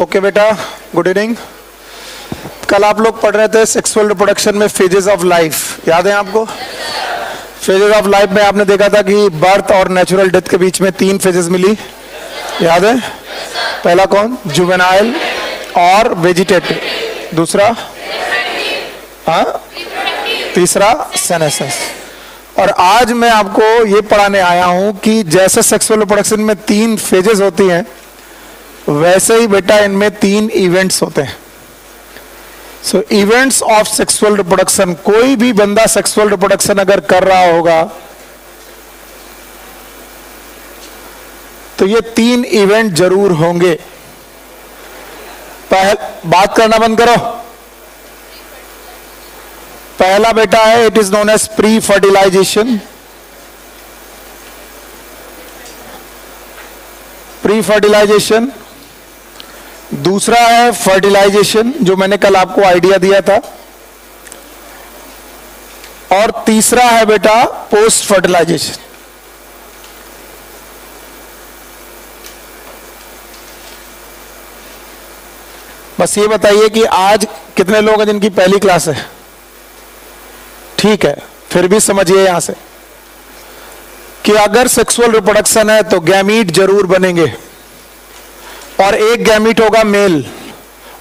Okay बेटा, good evening. कल आप लोग पढ़ रहे थे सेक्सुअल रिप्रोडक्शन में फेजेस ऑफ लाइफ, याद है आपको? फेजेस ऑफ लाइफ में आपने देखा था कि बर्थ और नेचुरल डेथ के बीच में 3 फेजेस मिली, याद है? पहला कौन? जुवेनाइल और वेजिटेटिव, दूसरा तीसरा सेनेसेंस। और आज मैं आपको ये पढ़ाने आया हूं कि जैसे सेक्सुअल रिप्रोडक्शन में 3 फेजेस होती हैं, वैसे ही बेटा इनमें 3 इवेंट्स होते हैं। सो इवेंट्स ऑफ सेक्सुअल रिप्रोडक्शन, कोई भी बंदा सेक्सुअल रिप्रोडक्शन अगर कर रहा होगा तो ये 3 इवेंट जरूर होंगे। बात करना बंद करो। पहला बेटा है, it is known as pre fertilization. Pre fertilization. दूसरा है फर्टिलाइजेशन, जो मैंने कल आपको आइडिया दिया था। और तीसरा है बेटा पोस्ट फर्टिलाइजेशन। बस ये बताइए कि आज कितने लोग हैं जिनकी पहली क्लास है? ठीक है, फिर भी समझिए यहां से कि अगर सेक्सुअल रिप्रोडक्शन है तो गैमीट जरूर बनेंगे, और एक गैमीट होगा मेल।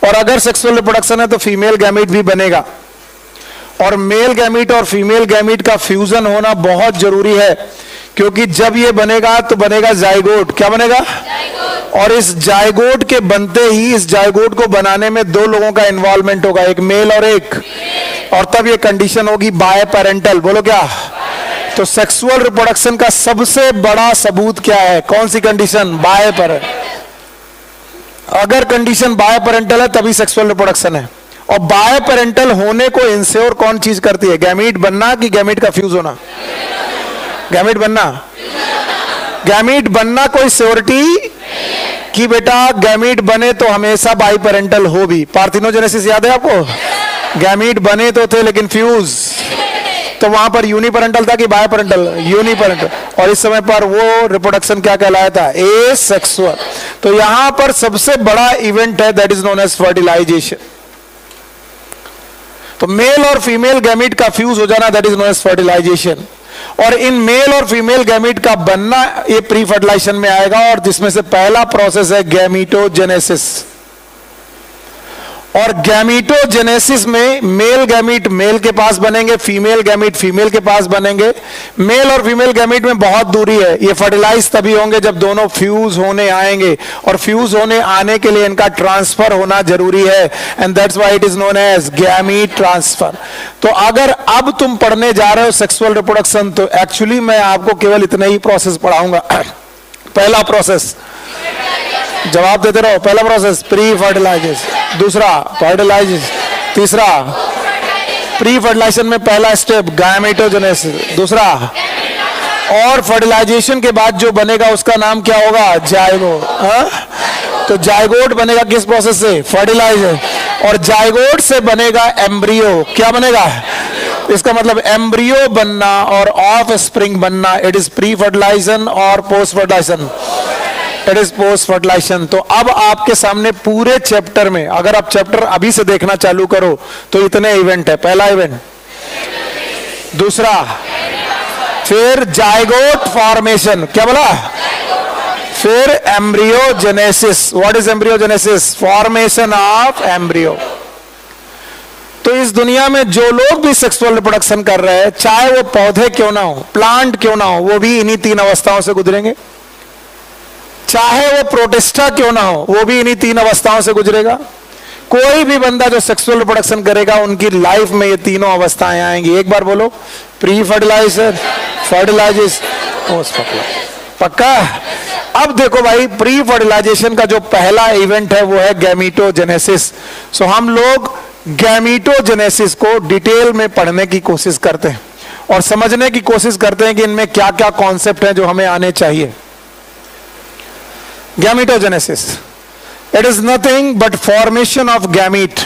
और अगर सेक्सुअल रिप्रोडक्शन है तो फीमेल गैमीट भी बनेगा। और मेल गैमीट और फीमेल गैमीट का फ्यूजन होना बहुत जरूरी है, क्योंकि जब ये बनेगा तो बनेगा जाइगोट। क्या बनेगा? जाइगोट। और इस जाइगोट के बनते ही इस जाइगोट को बनाने में 2 लोगों का इन्वॉल्वमेंट होगा, एक मेल और एक, और तब ये कंडीशन होगी बाय पेरेंटल। बोलो क्या? तो सेक्सुअल रिप्रोडक्शन का सबसे बड़ा सबूत क्या है? कौन सी कंडीशन? Biparental. अगर कंडीशन बाय पेरेंटल है तभी सेक्सुअल रिप्रोडक्शन है। और बाय पेरेंटल होने को इंश्योर कौन चीज करती है? गैमीट बनना कि गैमीट का फ्यूज होना? गैमीट बनना। गैमीट बनना कोई श्योरिटी कि बेटा गैमीट बने तो हमेशा बाई पेरेंटल हो भी। पार्थिनोजेनेसिस याद है आपको? गैमीट बने तो थे लेकिन फ्यूज, तो वहां पर यूनिपेरेंटल था कि बाय पेरेंटल? यूनिपेरेंटल। और इस समय पर वो रिप्रोडक्शन क्या कहलाया था? एसेक्सुअल। तो यहां पर सबसे बड़ा इवेंट है, that is known as fertilisation. तो मेल और फीमेल गैमीट का फ्यूज हो जाना, that is known as fertilisation. और इन मेल और फीमेल गैमीट का बनना ये प्री फर्टिलाइजेशन में आएगा, और जिसमें से पहला प्रोसेस है गैमीटोजेनेसिस। और गैमीटोजेनेसिस में मेल गैमीट मेल के पास बनेंगे, फीमेल गैमीट फीमेल के पास बनेंगे। मेल और फीमेल गैमीट में बहुत दूरी है, ये फर्टिलाइज तभी होंगे जब दोनों फ्यूज होने आएंगे, और फ्यूज होने आने के लिए इनका ट्रांसफर होना जरूरी है, and that's why it is known as gamete transfer. तो अगर अब तुम पढ़ने जा रहे हो सेक्सुअल रिप्रोडक्शन, तो एक्चुअली मैं आपको केवल इतने ही प्रोसेस पढ़ाऊंगा। पहला प्रोसेस, जवाब देते रहो। पहला प्रोसेस प्री फर्टिलाइजेशन, दूसरा फर्टिलाइजेशन, तीसरा प्री फर्टिलाइजेशन में पहला स्टेप गैमेटोजेनेसिस, दूसरा, और फर्टिलाइजेशन के बाद जो बनेगा उसका नाम क्या होगा? जाइगोट। तो जाइगोट बनेगा किस प्रोसेस से? फर्टिलाइजेशन। और जाइगोट से बनेगा एम्ब्रियो। क्या बनेगा? इसका मतलब एम्ब्रियो बनना और ऑफ स्प्रिंग बनना, इट इज प्री फर्टिलाइजेशन और post fertilisation, it is post fertilisation. तो अब आपके सामने पूरे चैप्टर में, अगर आप चैप्टर अभी से देखना चालू करो तो इतने इवेंट है। पहला इवेंट, दूसरा, फिर जाइगोट फॉर्मेशन, क्या बोला? फिर embryogenesis. What is embryogenesis? Formation of embryo. तो इस दुनिया में जो लोग भी सेक्सुअल रिप्रोडक्शन कर रहे हैं, चाहे वो पौधे क्यों ना हो, प्लांट क्यों ना हो, वो भी इन्हीं 3 अवस्थाओं से गुजरेंगे। चाहे वो प्रोटिस्टा क्यों ना हो, वो भी इन्हीं 3 अवस्थाओं से गुजरेगा। कोई भी बंदा जो सेक्सुअल रिप्रोडक्शन करेगा, उनकी लाइफ में ये तीनों अवस्थाएं आएंगी। एक बार बोलो, pre fertilisation, fertilisation, post fertilisation. पक्का? अब देखो भाई, प्री फर्टिलाइजेशन का जो पहला इवेंट है वो है गैमीटोजेनेसिस। सो हम लोग गैमीटोजेनेसिस को डिटेल में पढ़ने की कोशिश करते हैं और समझने की कोशिश करते हैं कि इनमें क्या क्या कॉन्सेप्ट हैं जो हमें आने चाहिए। Gametogenesis, it is nothing but formation of gamete.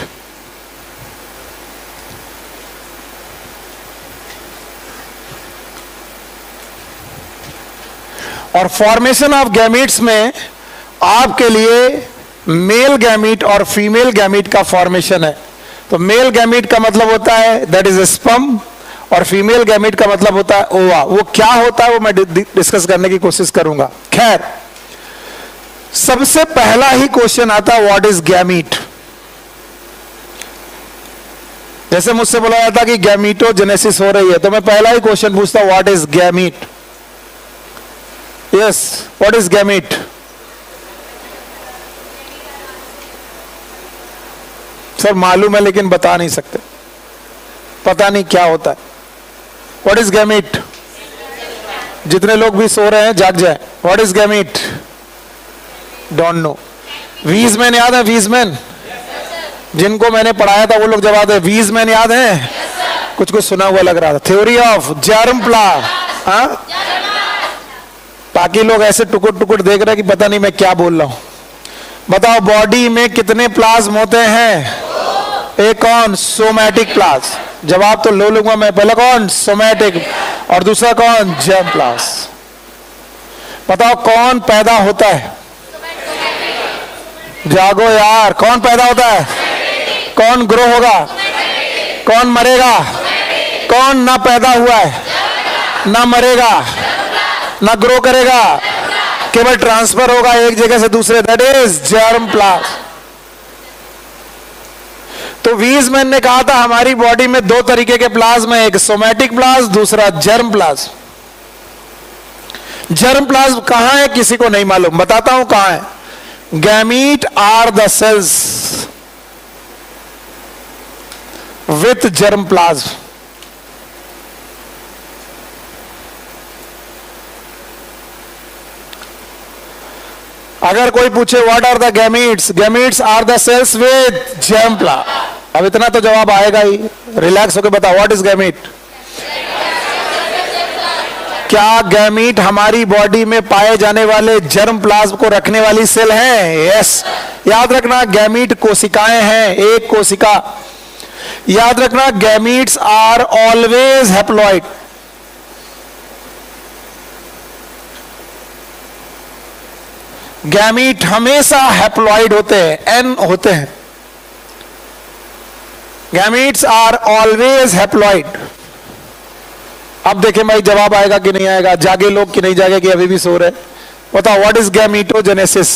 और फॉर्मेशन ऑफ गैमीट्स में आपके लिए मेल गैमीट और फीमेल गैमीट का फॉर्मेशन है। तो मेल गैमीट का मतलब होता है दैट इज स्पर्म, और फीमेल गैमीट का मतलब होता है ओवा। वो क्या होता है वो मैं डिस्कस करने की कोशिश करूंगा। खैर, सबसे पहला ही क्वेश्चन आता है व्हाट इज गैमीट। जैसे मुझसे बोला जाता कि गैमीटोजेनेसिस हो रही है, तो मैं पहला ही क्वेश्चन पूछता what is gamete. Yes, what is gamete? Sir मालूम है लेकिन बता नहीं सकते, पता नहीं क्या होता है। What is gamete? जितने लोग भी सो रहे हैं जाग जाए। What is gamete? Don't know. Weissman याद है? वीजमैन जिनको मैंने पढ़ाया था वो लोग जवाब है। वीजमैन याद है? कुछ कुछ सुना हुआ लग रहा था। Theory of germ plasm. हाँ, बाकी लोग ऐसे टुकुर टुकुर देख रहे हैं कि पता नहीं मैं क्या बोल रहा हूं। बताओ बॉडी में कितने प्लाज्म होते हैं? एक कौन? Somatic plasm. जवाब तो लो लूंगा मैं। पहला कौन? सोमैटिक, और दूसरा कौन? Germ plasm. बताओ कौन पैदा होता है? जागो यार, कौन पैदा होता है? कौन ग्रो होगा? कौन मरेगा? कौन ना पैदा हुआ है, ना मरेगा, ना ग्रो करेगा, केवल ट्रांसफर होगा एक जगह से दूसरे, दैट इज जर्म प्लाज्म। तो वीजमैन ने कहा था हमारी बॉडी में दो तरीके के प्लाज्म है, एक सोमैटिक प्लाज्म, दूसरा जर्म प्लाज्म। जर्म प्लाज्म कहां है किसी को नहीं मालूम, बताता हूं कहां है। Gamete are the cells with germ plasm. अगर कोई पूछे what are the gametes, gametes are the cells with germ plasm. अब इतना तो जवाब आएगा ही, रिलैक्स होकर बताओ व्हाट इज गैमीट। क्या गैमीट हमारी बॉडी में पाए जाने वाले जर्म प्लाज्म को रखने वाली सेल है? यस। याद रखना गैमीट कोशिकाएं हैं, एक कोशिका। याद रखना gametes are always haploid. Gamete हमेशा हैप्लॉइड होते हैं, एन होते हैं। Gametes are always haploid. अब देखें भाई जवाब आएगा कि नहीं आएगा, जागे लोग कि नहीं जागे कि अभी भी सो रहे। बताओ व्हाट इज गैमीटोजेनेसिस।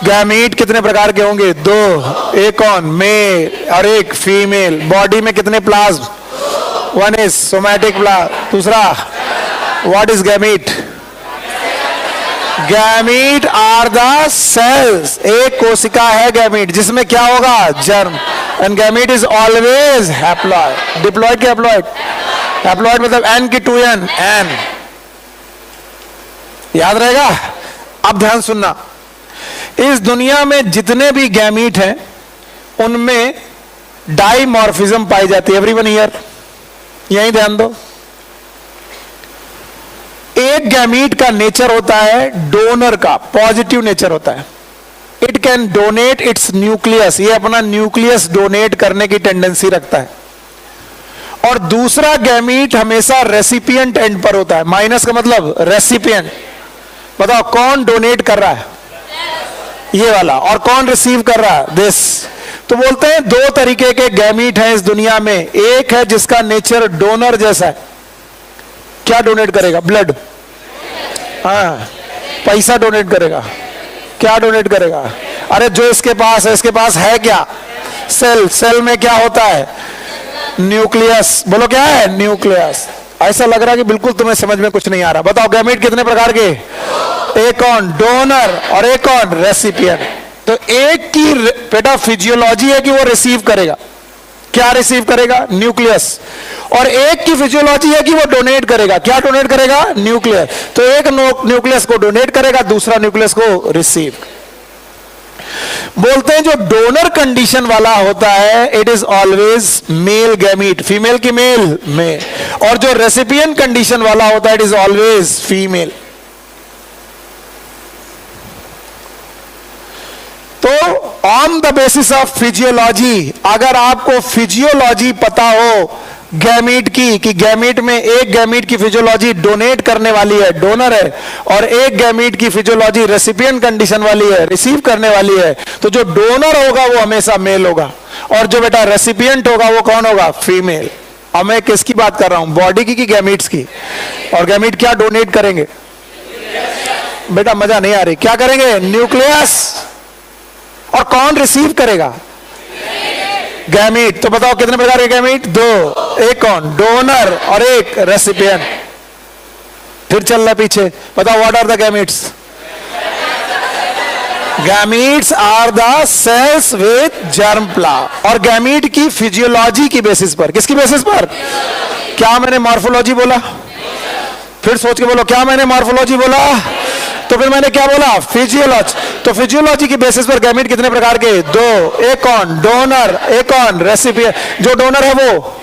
गैमीट कितने प्रकार के होंगे? दो, एक कौन? मेल और एक फीमेल। बॉडी में कितने plasm? One is somatic plasm, दूसरा what is gamete? Gamete are the cells, एक कोशिका है गैमीट जिसमें क्या होगा? Germ. And gamete is always haploid. Diploid के हैप्लॉइड? हैप्लॉइड मतलब एन की 2n, एन। याद रहेगा। अब ध्यान सुनना, इस दुनिया में जितने भी गैमीट हैं उनमें डाइमॉर्फिज्म पाई जाती है। एवरीवन हियर, यहीं ध्यान दो। एक गैमीट का नेचर होता है डोनर का, पॉजिटिव नेचर होता है। It can donate it's nucleus, ये अपना न्यूक्लियस डोनेट करने की टेंडेंसी रखता है। और दूसरा गैमीट हमेशा रेसिपिएंट एंड पर होता है। माइनस का मतलब रेसिपिएंट। बताओ कौन डोनेट कर रहा है? ये वाला। और कौन रिसीव कर रहा है? दिस। तो बोलते हैं दो तरीके के गैमीट हैं इस दुनिया में। एक है जिसका नेचर डोनर जैसा है। क्या डोनेट करेगा? ब्लड। हाँ, पैसा डोनेट करेगा। क्या डोनेट करेगा? अरे जो इसके पास है, इसके पास है क्या? सेल। सेल में क्या होता है? न्यूक्लियस। बोलो क्या है? न्यूक्लियस। ऐसा लग रहा है कि बिल्कुल तुम्हें समझ में कुछ नहीं आ रहा। बताओ गैमीट कितने प्रकार के? एक कौन? डोनर, और एक कौन? रेसिपिएंट। तो एक की बेटा फिजियोलॉजी है कि वो रिसीव करेगा। क्या रिसीव करेगा? न्यूक्लियस। और एक की फिजियोलॉजी है कि वो डोनेट करेगा। क्या डोनेट करेगा? न्यूक्लियस। तो एक न्यूक्लियस को डोनेट करेगा, दूसरा न्यूक्लियस को रिसीव। बोलते हैं जो डोनर कंडीशन वाला होता है it is always male gamete, female की मेल में। और जो रेसिपिएंट कंडीशन वाला होता है इट इज ऑलवेज फीमेल। तो on the basis of physiology, अगर आपको फिजियोलॉजी पता हो, गैमीट की, कि गैमीट में एक गैमीट की फिजियोलॉजी डोनेट करने वाली है, डोनर है, और एक गैमीट की फिजियोलॉजी रेसिपिएंट कंडीशन वाली है, रिसीव करने वाली है। तो जो डोनर होगा वो हमेशा मेल होगा, और जो बेटा रेसिपिएंट होगा वो कौन होगा? फीमेल। अब मैं किसकी बात कर रहा हूं, बॉडी की गैमीट्स की? और गैमीट क्या डोनेट करेंगे बेटा? मजा नहीं आ रही, क्या करेंगे? न्यूक्लियस। और कौन रिसीव करेगा? गैमीट। तो बताओ कितने प्रकार के गैमीट? दो। एक कौन? डोनर, और एक रेसिपिएंट। फिर चल रहा पीछे, बताओ what are the gametes? Gametes are the cells with germ plasm. और गैमीट की फिजियोलॉजी की बेसिस पर, किसकी बेसिस पर? क्या मैंने मॉर्फोलॉजी बोला? फिर सोच के बोलो, क्या मैंने मॉर्फोलॉजी बोला? तो फिर मैंने क्या बोला? फिजियोलॉजी। तो फिजियोलॉजी की बेसिस पर गैमीट कितने प्रकार के? दो। एक कौन? डोनर, एक कौन? रेसिपिएंट। जो डोनर है वो,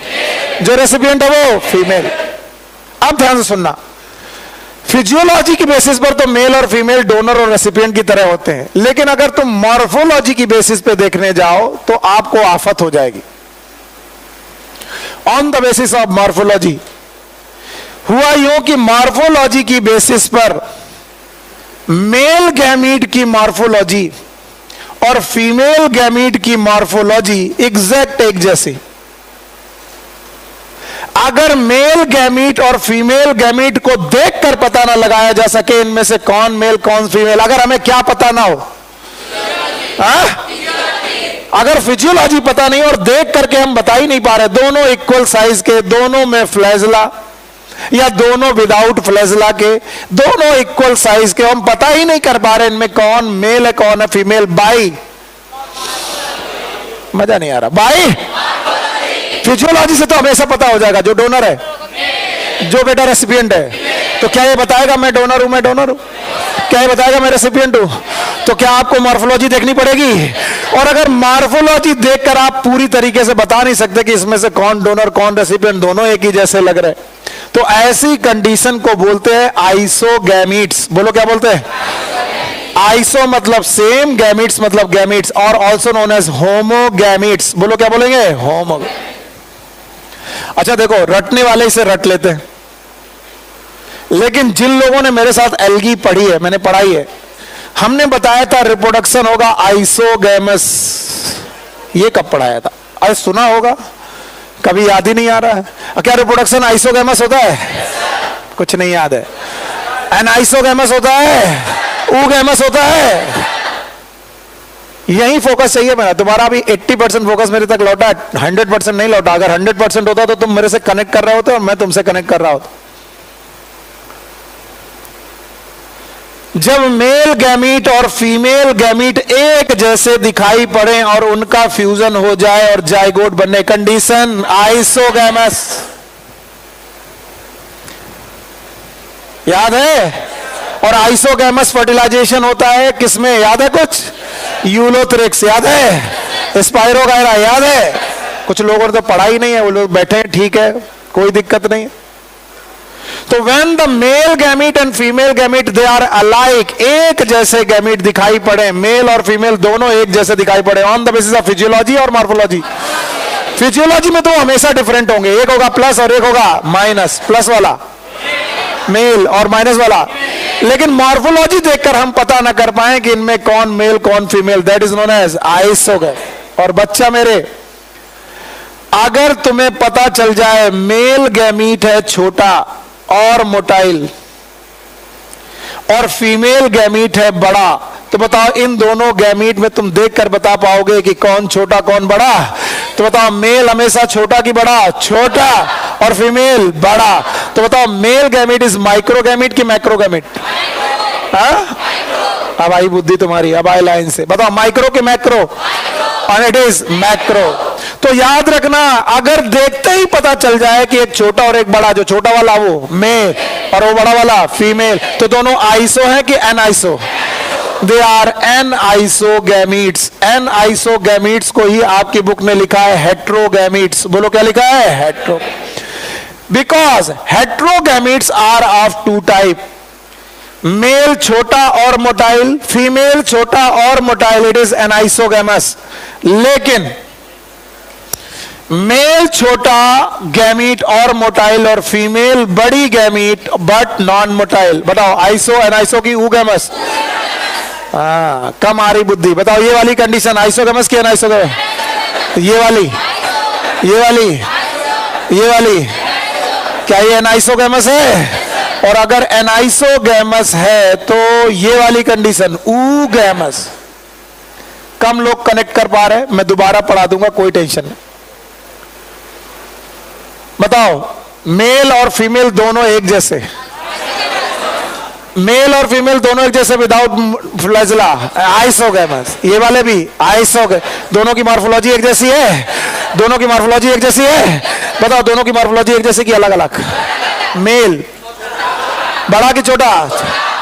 जो रेसिपिएंट है वो फीमेल। अब ध्यान से सुनना, फिजियोलॉजी की बेसिस पर तो मेल और फीमेल डोनर और रेसिपिएंट की तरह होते हैं, लेकिन अगर तुम मॉर्फोलॉजी की बेसिस पे देखने जाओ तो आपको आफत हो जाएगी। On the basis of morphology हुआ यूं कि मॉर्फोलॉजी की बेसिस पर मेल गैमीट की मॉर्फोलॉजी और फीमेल गैमीट की मॉर्फोलॉजी एग्जैक्ट एक जैसी। अगर मेल गैमीट और फीमेल गैमीट को देखकर पता ना लगाया जा सके इनमें से कौन मेल कौन फीमेल, अगर हमें क्या पता ना हो, अगर फिजियोलॉजी पता नहीं और देख करके हम बता ही नहीं पा रहे दोनों इक्वल साइज के, दोनों में फ्लैजला या दोनों विदाउट फ्लैजला के, दोनों इक्वल साइज के, हम पता ही नहीं कर पा रहे इनमें कौन मेल है कौन है फीमेल, बाई मजा नहीं आ रहा, बाई फिजियोलॉजी से तो हमेशा पता हो जाएगा जो डोनर है, जो बेटा रेसिपिएंट है। तो क्या ये बताएगा मैं डोनर हूं, मैं डोनर हूं? क्या ये बताएगा मैं रेसिपिएंट हूं? तो क्या आपको मॉर्फोलॉजी देखनी पड़ेगी? और अगर मॉर्फोलॉजी देखकर आप पूरी तरीके से बता नहीं सकते कि इसमें से कौन डोनर कौन रेसिपिएंट, दोनों एक ही जैसे लग रहे, तो ऐसी कंडीशन को बोलते हैं आइसोगैमीट्स। बोलो क्या बोलते हैं? आइसो मतलब सेम, गैमीट्स मतलब गैमीट्स, और ऑल्सो नोन एज होमोगैमीट्स। बोलो क्या बोलेंगे? होमो। अच्छा देखो, रटने वाले इसे रट लेते हैं, लेकिन जिन लोगों ने मेरे साथ एल्गी पढ़ी है, मैंने पढ़ाई है, हमने बताया था रिप्रोडक्शन होगा आइसोगैमस। ये कब पढ़ाया था? अरे सुना होगा, कभी याद ही नहीं आ रहा है। क्या रिप्रोडक्शन आइसोगैमस होता है? कुछ नहीं याद है। एन आइसोगैमस होता है, ऊगैमस होता है। यही फोकस चाहिए मेरा, तुम्हारा अभी 80% फोकस मेरे तक लौटा, 100% नहीं लौटा। अगर 100% होता तो तुम मेरे से कनेक्ट कर रहे होते और मैं तुमसे कनेक्ट कर रहा होता। जब मेल गैमीट और फीमेल गैमीट एक जैसे दिखाई पड़े और उनका फ्यूजन हो जाए और जाइगोट बनने, कंडीशन आइसोगैमस। याद है? और आइसोगैमस फर्टिलाइजेशन होता है किसमें, याद है कुछ? यूलोथ्रिक्स, याद है? स्पाइरोगायरा, याद है? कुछ लोगों ने तो पढ़ा ही नहीं है, वो लोग बैठे हैं, ठीक है, कोई दिक्कत नहीं। तो when the male gamete and female gamete they are alike, एक जैसे गैमीट दिखाई पड़े, मेल और फीमेल दोनों एक जैसे दिखाई पड़े, on the basis of physiology और मॉर्फोलॉजी। फिजियोलॉजी में तो हमेशा डिफरेंट होंगे, एक होगा प्लस और एक होगा माइनस, प्लस वाला मेल और माइनस वाला। लेकिन मॉर्फोलॉजी देखकर हम पता ना कर पाए कि इनमें कौन मेल कौन female, that is known as isogamy. और बच्चा मेरे, अगर तुम्हें पता चल जाए मेल गैमीट है छोटा और मोटाइल और फीमेल गैमीट है बड़ा, तो बताओ इन दोनों गैमीट में तुम देखकर बता पाओगे कि कौन छोटा कौन बड़ा? तो बताओ मेल हमेशा छोटा की बड़ा? छोटा। और फीमेल बड़ा। तो बताओ male gamete is micro gamete की मैक्रो गैमीट? अब आई बुद्धि तुम्हारी, अब आई लाइन से बताओ, माइक्रो के मैक्रो? और इट इज मैक्रो। तो याद रखना, अगर देखते ही पता चल जाए कि एक छोटा और एक बड़ा, जो छोटा वाला वो मेल और वो बड़ा वाला फीमेल, तो दोनों आइसो है कि एनआइसो? They are एनआइसोगैमीट्स। एनआइसोगैमीट्स को ही आपकी बुक में लिखा है हेट्रोगैमीट्स। बोलो क्या लिखा है? Hetero. Because heterogametes are of two type, male छोटा और मोटाइल, फीमेल छोटा और मोटाइल, इट इज एनआइसोगैमस। लेकिन मेल छोटा गैमीट और मोटाइल और फीमेल बड़ी गैमीट बट नॉन मोटाइल। बताओ आइसो एनाइसो की ऊगैमस। कम आ रही बुद्धि। बताओ ये वाली कंडीशन आइसोगैमस की एनाइसोगैमस? ये वाली, ये वाली, ये वाली, क्या ये एनाइसोगैमस है? और अगर एनाइसोगैमस है तो ये वाली कंडीशन ऊगैमस। कम लोग कनेक्ट कर पा रहे, मैं दोबारा पढ़ा दूंगा, कोई टेंशन नहीं। बताओ मेल और फीमेल दोनों एक जैसे, मेल और फीमेल दोनों एक जैसे विदाउट फ्लैजला, आइसोगैमस। ये वाले भी आइसोगैमस। दोनों की मॉर्फोलॉजी एक जैसी है, दोनों की मॉर्फोलॉजी एक जैसी है। बताओ दोनों की मॉर्फोलॉजी एक जैसी की अलग अलग? मेल बड़ा कि छोटा?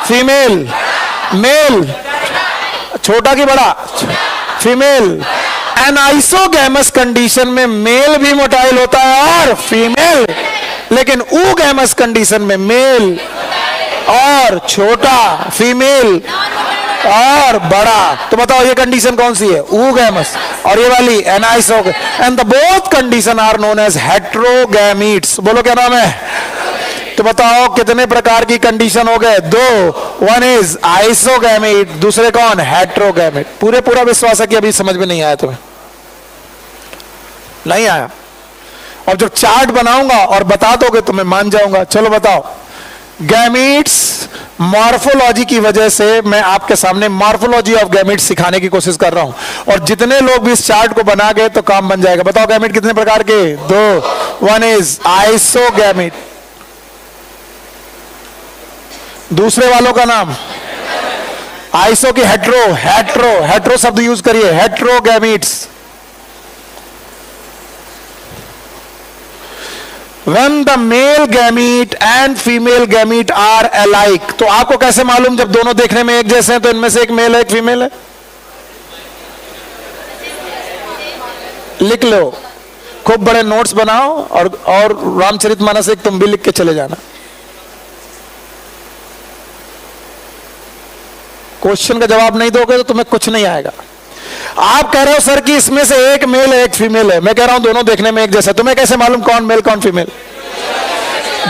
फीमेल, मेल छोटा कि बड़ा? फीमेल। एनाइसोगैमस कंडीशन में मेल भी मोटाइल होता है और फीमेल, लेकिन ऊगैमस कंडीशन में मेल और छोटा, फीमेल और बड़ा। तो बताओ ये कंडीशन कौन सी है? ऊगैमस। और ये वाली anisogamous. And the both condition are known as heterogametes. बोलो क्या नाम है? तो बताओ कितने प्रकार की कंडीशन हो गए? दो। वन इज आइसोगैमीट, दूसरे कौन? हेटेरोगैमीट। पूरा विश्वास है कि अभी समझ में नहीं आया तुम्हें? नहीं आया? और जब चार्ट बनाऊंगा और बता दोगे तो मैं मान जाऊंगा। चलो बताओ। गैमीट्स मॉर्फोलॉजी की वजह से मैं आपके सामने मॉर्फोलॉजी ऑफ गैमीट्स सिखाने की कोशिश कर रहा हूं, और जितने लोग भी इस चार्ट को बना गए तो काम बन जाएगा। बताओ गैमीट कितने प्रकार के? दो। वन इज आइसोगैमीट, दूसरे वालों का नाम आइसो की हेट्रो, हेट्रो, हेट्रो शब्द यूज करिए, हेट्रोगैमीट्स। When the male gamete and female gamete are alike, तो आपको कैसे मालूम जब दोनों देखने में एक जैसे हैं तो इनमें से एक मेल है एक फीमेल है? लिख लो, खूब बड़े नोट्स बनाओ और रामचरितमानस एक तुम भी लिख के चले जाना। क्वेश्चन का जवाब नहीं दोगे तो तुम्हें कुछ नहीं आएगा। आप कह रहे हो सर कि इसमें से एक मेल है एक फीमेल है, मैं कह रहा हूं दोनों देखने में एक जैसा। तुम्हें कैसे मालूम कौन मेल कौन फीमेल?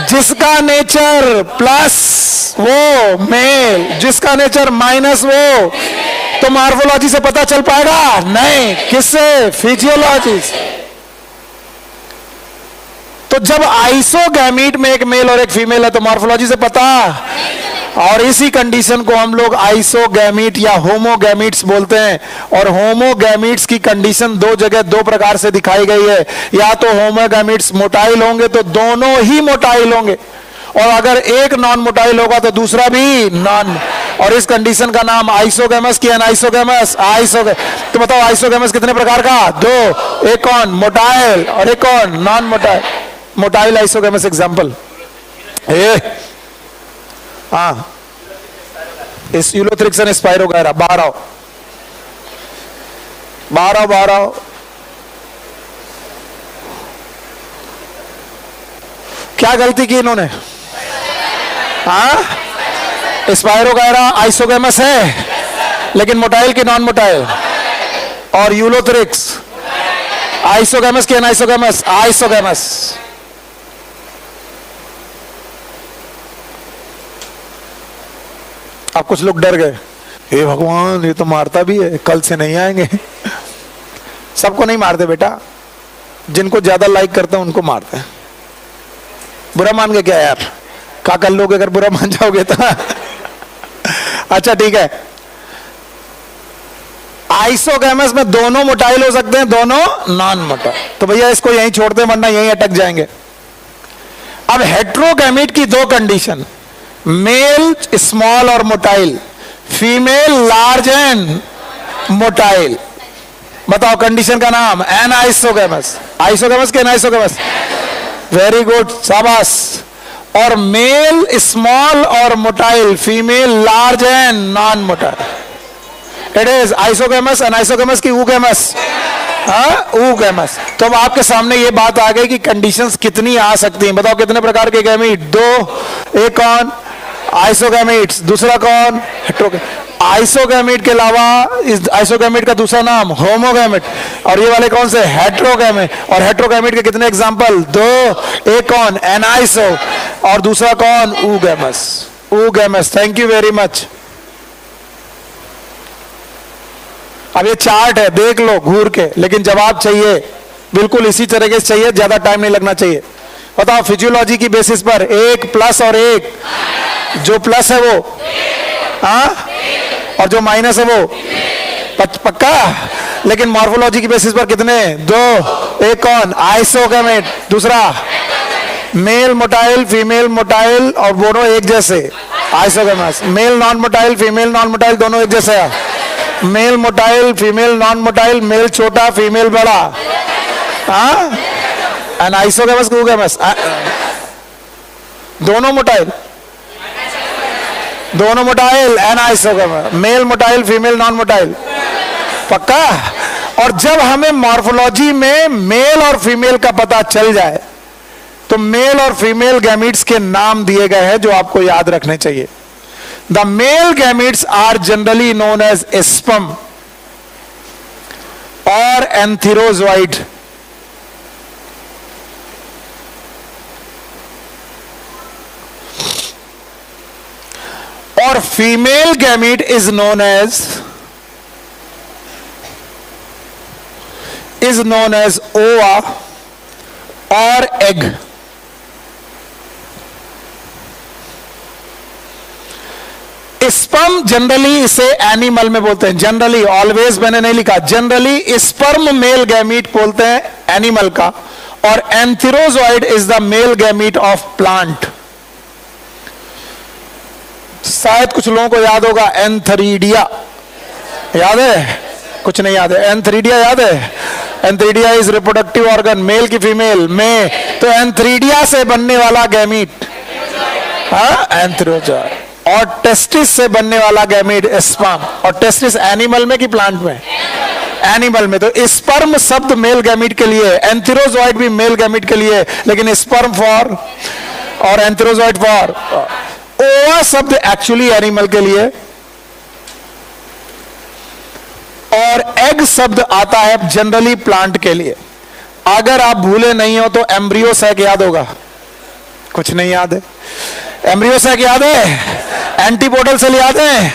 जिसका नेचर प्लस वो मेल, जिसका नेचर माइनस वो। तो मॉर्फोलॉजी से पता चल पाएगा? नहीं। किससे? फिजियोलॉजी से। तो जब आइसोगैमीट में एक मेल और एक फीमेल है तो मॉर्फोलॉजी से पता, और इसी कंडीशन को हम लोग आइसोगैमीट या होमोगैमीट्स बोलते हैं। और होमोगैमीट्स की कंडीशन दो जगह दो प्रकार से दिखाई गई है। या तो होमोगैमीट्स मोटाइल होंगे तो दोनों ही मोटाइल होंगे, और अगर एक नॉन मोटाइल होगा तो दूसरा भी नॉन। और इस कंडीशन का नाम आइसोगैमस की एनाइसोगैमस, आइसोगैमस। तो बताओ आइसोगैमस कितने प्रकार का? दो। एक कौन? मोटाइल, और एक कौन? Non motile. Motile isogamous example हाँ, इस यूलोथ्रिक्सन स्पाइरोगायरा। बाहर आओ, बाहर आओ, बाहर आओ। क्या गलती की इन्होंने? हाँ, स्पाइरोगायरा आइसोगैमस है, लेकिन मोटाइल की नॉन मोटाइल? और यूलोथ्रिक्स आइसोगैमस की एनाइसोगैमस? आइसोगैमस। अब कुछ लोग डर गए, हे भगवान ये तो मारता भी है, कल से नहीं आएंगे। सबको नहीं मारते बेटा, जिनको ज्यादा लाइक करते हैं उनको मारते हैं। बुरा मान के क्या यार, क्या कर लोगे अगर बुरा मान जाओगे तो? अच्छा ठीक है, आइसोगैमस में दोनों मोटाइल हो सकते हैं, दोनों नॉन मोटाइल। तो भैया इसको यहीं छोड़ते हैं वरना यहीं अटक जाएंगे। अब हेटेरोगैमीट की दो कंडीशन, मेल स्मॉल और motile, female large and motile. बताओ कंडीशन का नाम? एनाइसोगैमस। आइसोगैमस के एनाइसोगैमस? वेरी गुड, शाबाश। और मेल स्मॉल और motile, female large and non motile. It is isogamous, anisogamous की ऊगैमस? हाँ, ऊगैमस। तो अब आपके सामने ये बात आ गई कि कंडीशंस कितनी आ सकती हैं। बताओ कितने प्रकार के गैमीट? दो। एक कौन? आइसोगैमेट्स। दूसरा कौन? हेट्रोगैमेट। आइसोगैमेट के अलावा इस आइसोगैमेट का दूसरा नाम होमोगैमेट। और ये वाले कौन से? हेट्रोगैमेट। और हेट्रोगैमेट के कितने एग्जांपल? 2। एक कौन? एनाइसो। और दूसरा कौन? Oogamous. Oogamous. Thank you very much. अब ये चार्ट है, देख लो घूर के, लेकिन जवाब चाहिए बिल्कुल इसी तरीके से चाहिए, ज्यादा टाइम नहीं लगना चाहिए। बताओ फिजियोलॉजी की बेसिस पर 1 प्लस और 1, जो प्लस है वो हाँ, और जो माइनस है वो पक्का। लेकिन मॉर्फोलॉजी की बेसिस पर कितने? 2। एक कौन? आइसोगैमेट। दूसरा मेल मोटाइल फीमेल मोटाइल और दोनों एक जैसे, isogamous. Male non motile female non motile दोनों एक जैसे है। Male motile female non motile, male छोटा फीमेल बड़ा, हाँ। एंड आइसोगैमस ऊगैमस दोनों मोटाइल, दोनों motile and isogamous. Male motile female non motile, पक्का। और जब हमें मॉर्फोलॉजी में मेल और फीमेल का पता चल जाए तो मेल और फीमेल गैमीट्स के नाम दिए गए हैं जो आपको याद रखने चाहिए। The male gametes are generally known as sperm और एंथेरोजोइड, और female gamete is known as ova और एग। स्पर्म जनरली इसे एनिमल में बोलते हैं, जनरली, ऑलवेज मैंने नहीं लिखा, जनरली स्पर्म मेल गैमीट बोलते हैं एनिमल का, और antherozoid is the male gamete of plant. शायद कुछ लोगों को याद होगा एंथरीडिया, याद है? कुछ नहीं याद है? एंथरीडिया याद है? एंथरीडिया इज रिप्रोडक्टिव ऑर्गन, मेल की फीमेल में, तो एंथरीडिया से बनने वाला गैमीट हाँ एंथेरोजोइड, और टेस्टिस से बनने वाला गैमीट स्पर्म। और टेस्टिस एनिमल में कि प्लांट में? एनिमल में। तो स्पर्म शब्द मेल गैमीट के लिए, एंथेरोजोइड भी मेल गैमीट के लिए, लेकिन स्पर्म फॉर और एंथेरोजोइड फॉर। ओवा शब्द एक्चुअली एनिमल के लिए, और एग शब्द आता है जनरली प्लांट के लिए। अगर आप भूले नहीं हो तो एम्ब्रियो सैक याद होगा? कुछ नहीं याद है? एम्ब्रियो सैक याद है? एंटीपोडल सेल याद है?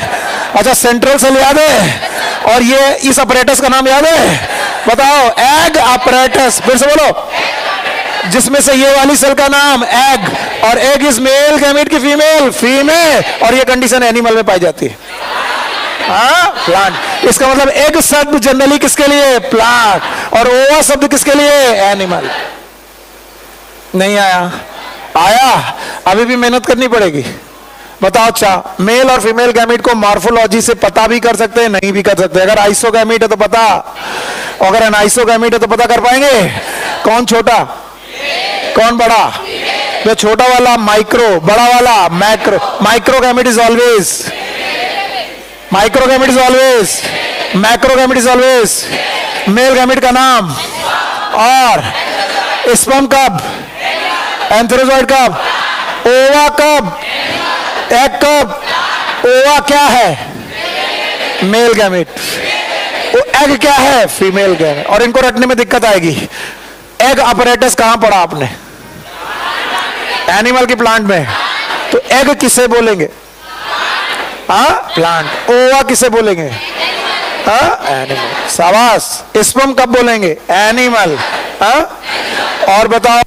अच्छा, सेंट्रल सेल याद है? और ये इस अपरेटस का नाम याद है? बताओ। एग अपरेटस, फिर से बोलो, जिसमें से ये वाली सेल का नाम एग, और एग इज मेल गैमीट की फीमेल, फीमेल, और ये कंडीशन एनिमल में पाई जाती है, हाँ प्लांट। इसका मतलब एग शब्द जनरली किसके लिए? प्लांट, और ओवा शब्द किसके लिए? एनिमल। नहीं आया? आया? अभी भी मेहनत करनी पड़ेगी। बताओ। अच्छा, मेल और फीमेल गैमीट को मॉर्फोलॉजी से पता भी कर सकते हैं, नहीं भी कर सकते। अगर आइसोगैमीट है तो पता, अगर एनाइसोगैमीट है तो पता कर पाएंगे? कौन छोटा कौन बड़ा? तो छोटा वाला माइक्रो, बड़ा वाला macro. Microgamete is always, microgamete is always, macrogamete is always male gamete का नाम। और स्पर्म कब? एंथेरोजोइड कब? ओवा कब? एग कब? ओवा क्या है? Male gamete. एग क्या है? Female gamete. और इनको रटने में दिक्कत आएगी। एग अपरेटस कहां पढ़ा आपने? एनिमल की प्लांट में। तो एग किसे बोलेंगे? हाँ प्लांट। ओवा किसे बोलेंगे? हाँ एनिमल। शाबाश। स्पर्म कब बोलेंगे? एनिमल। हाँ। और बताओ।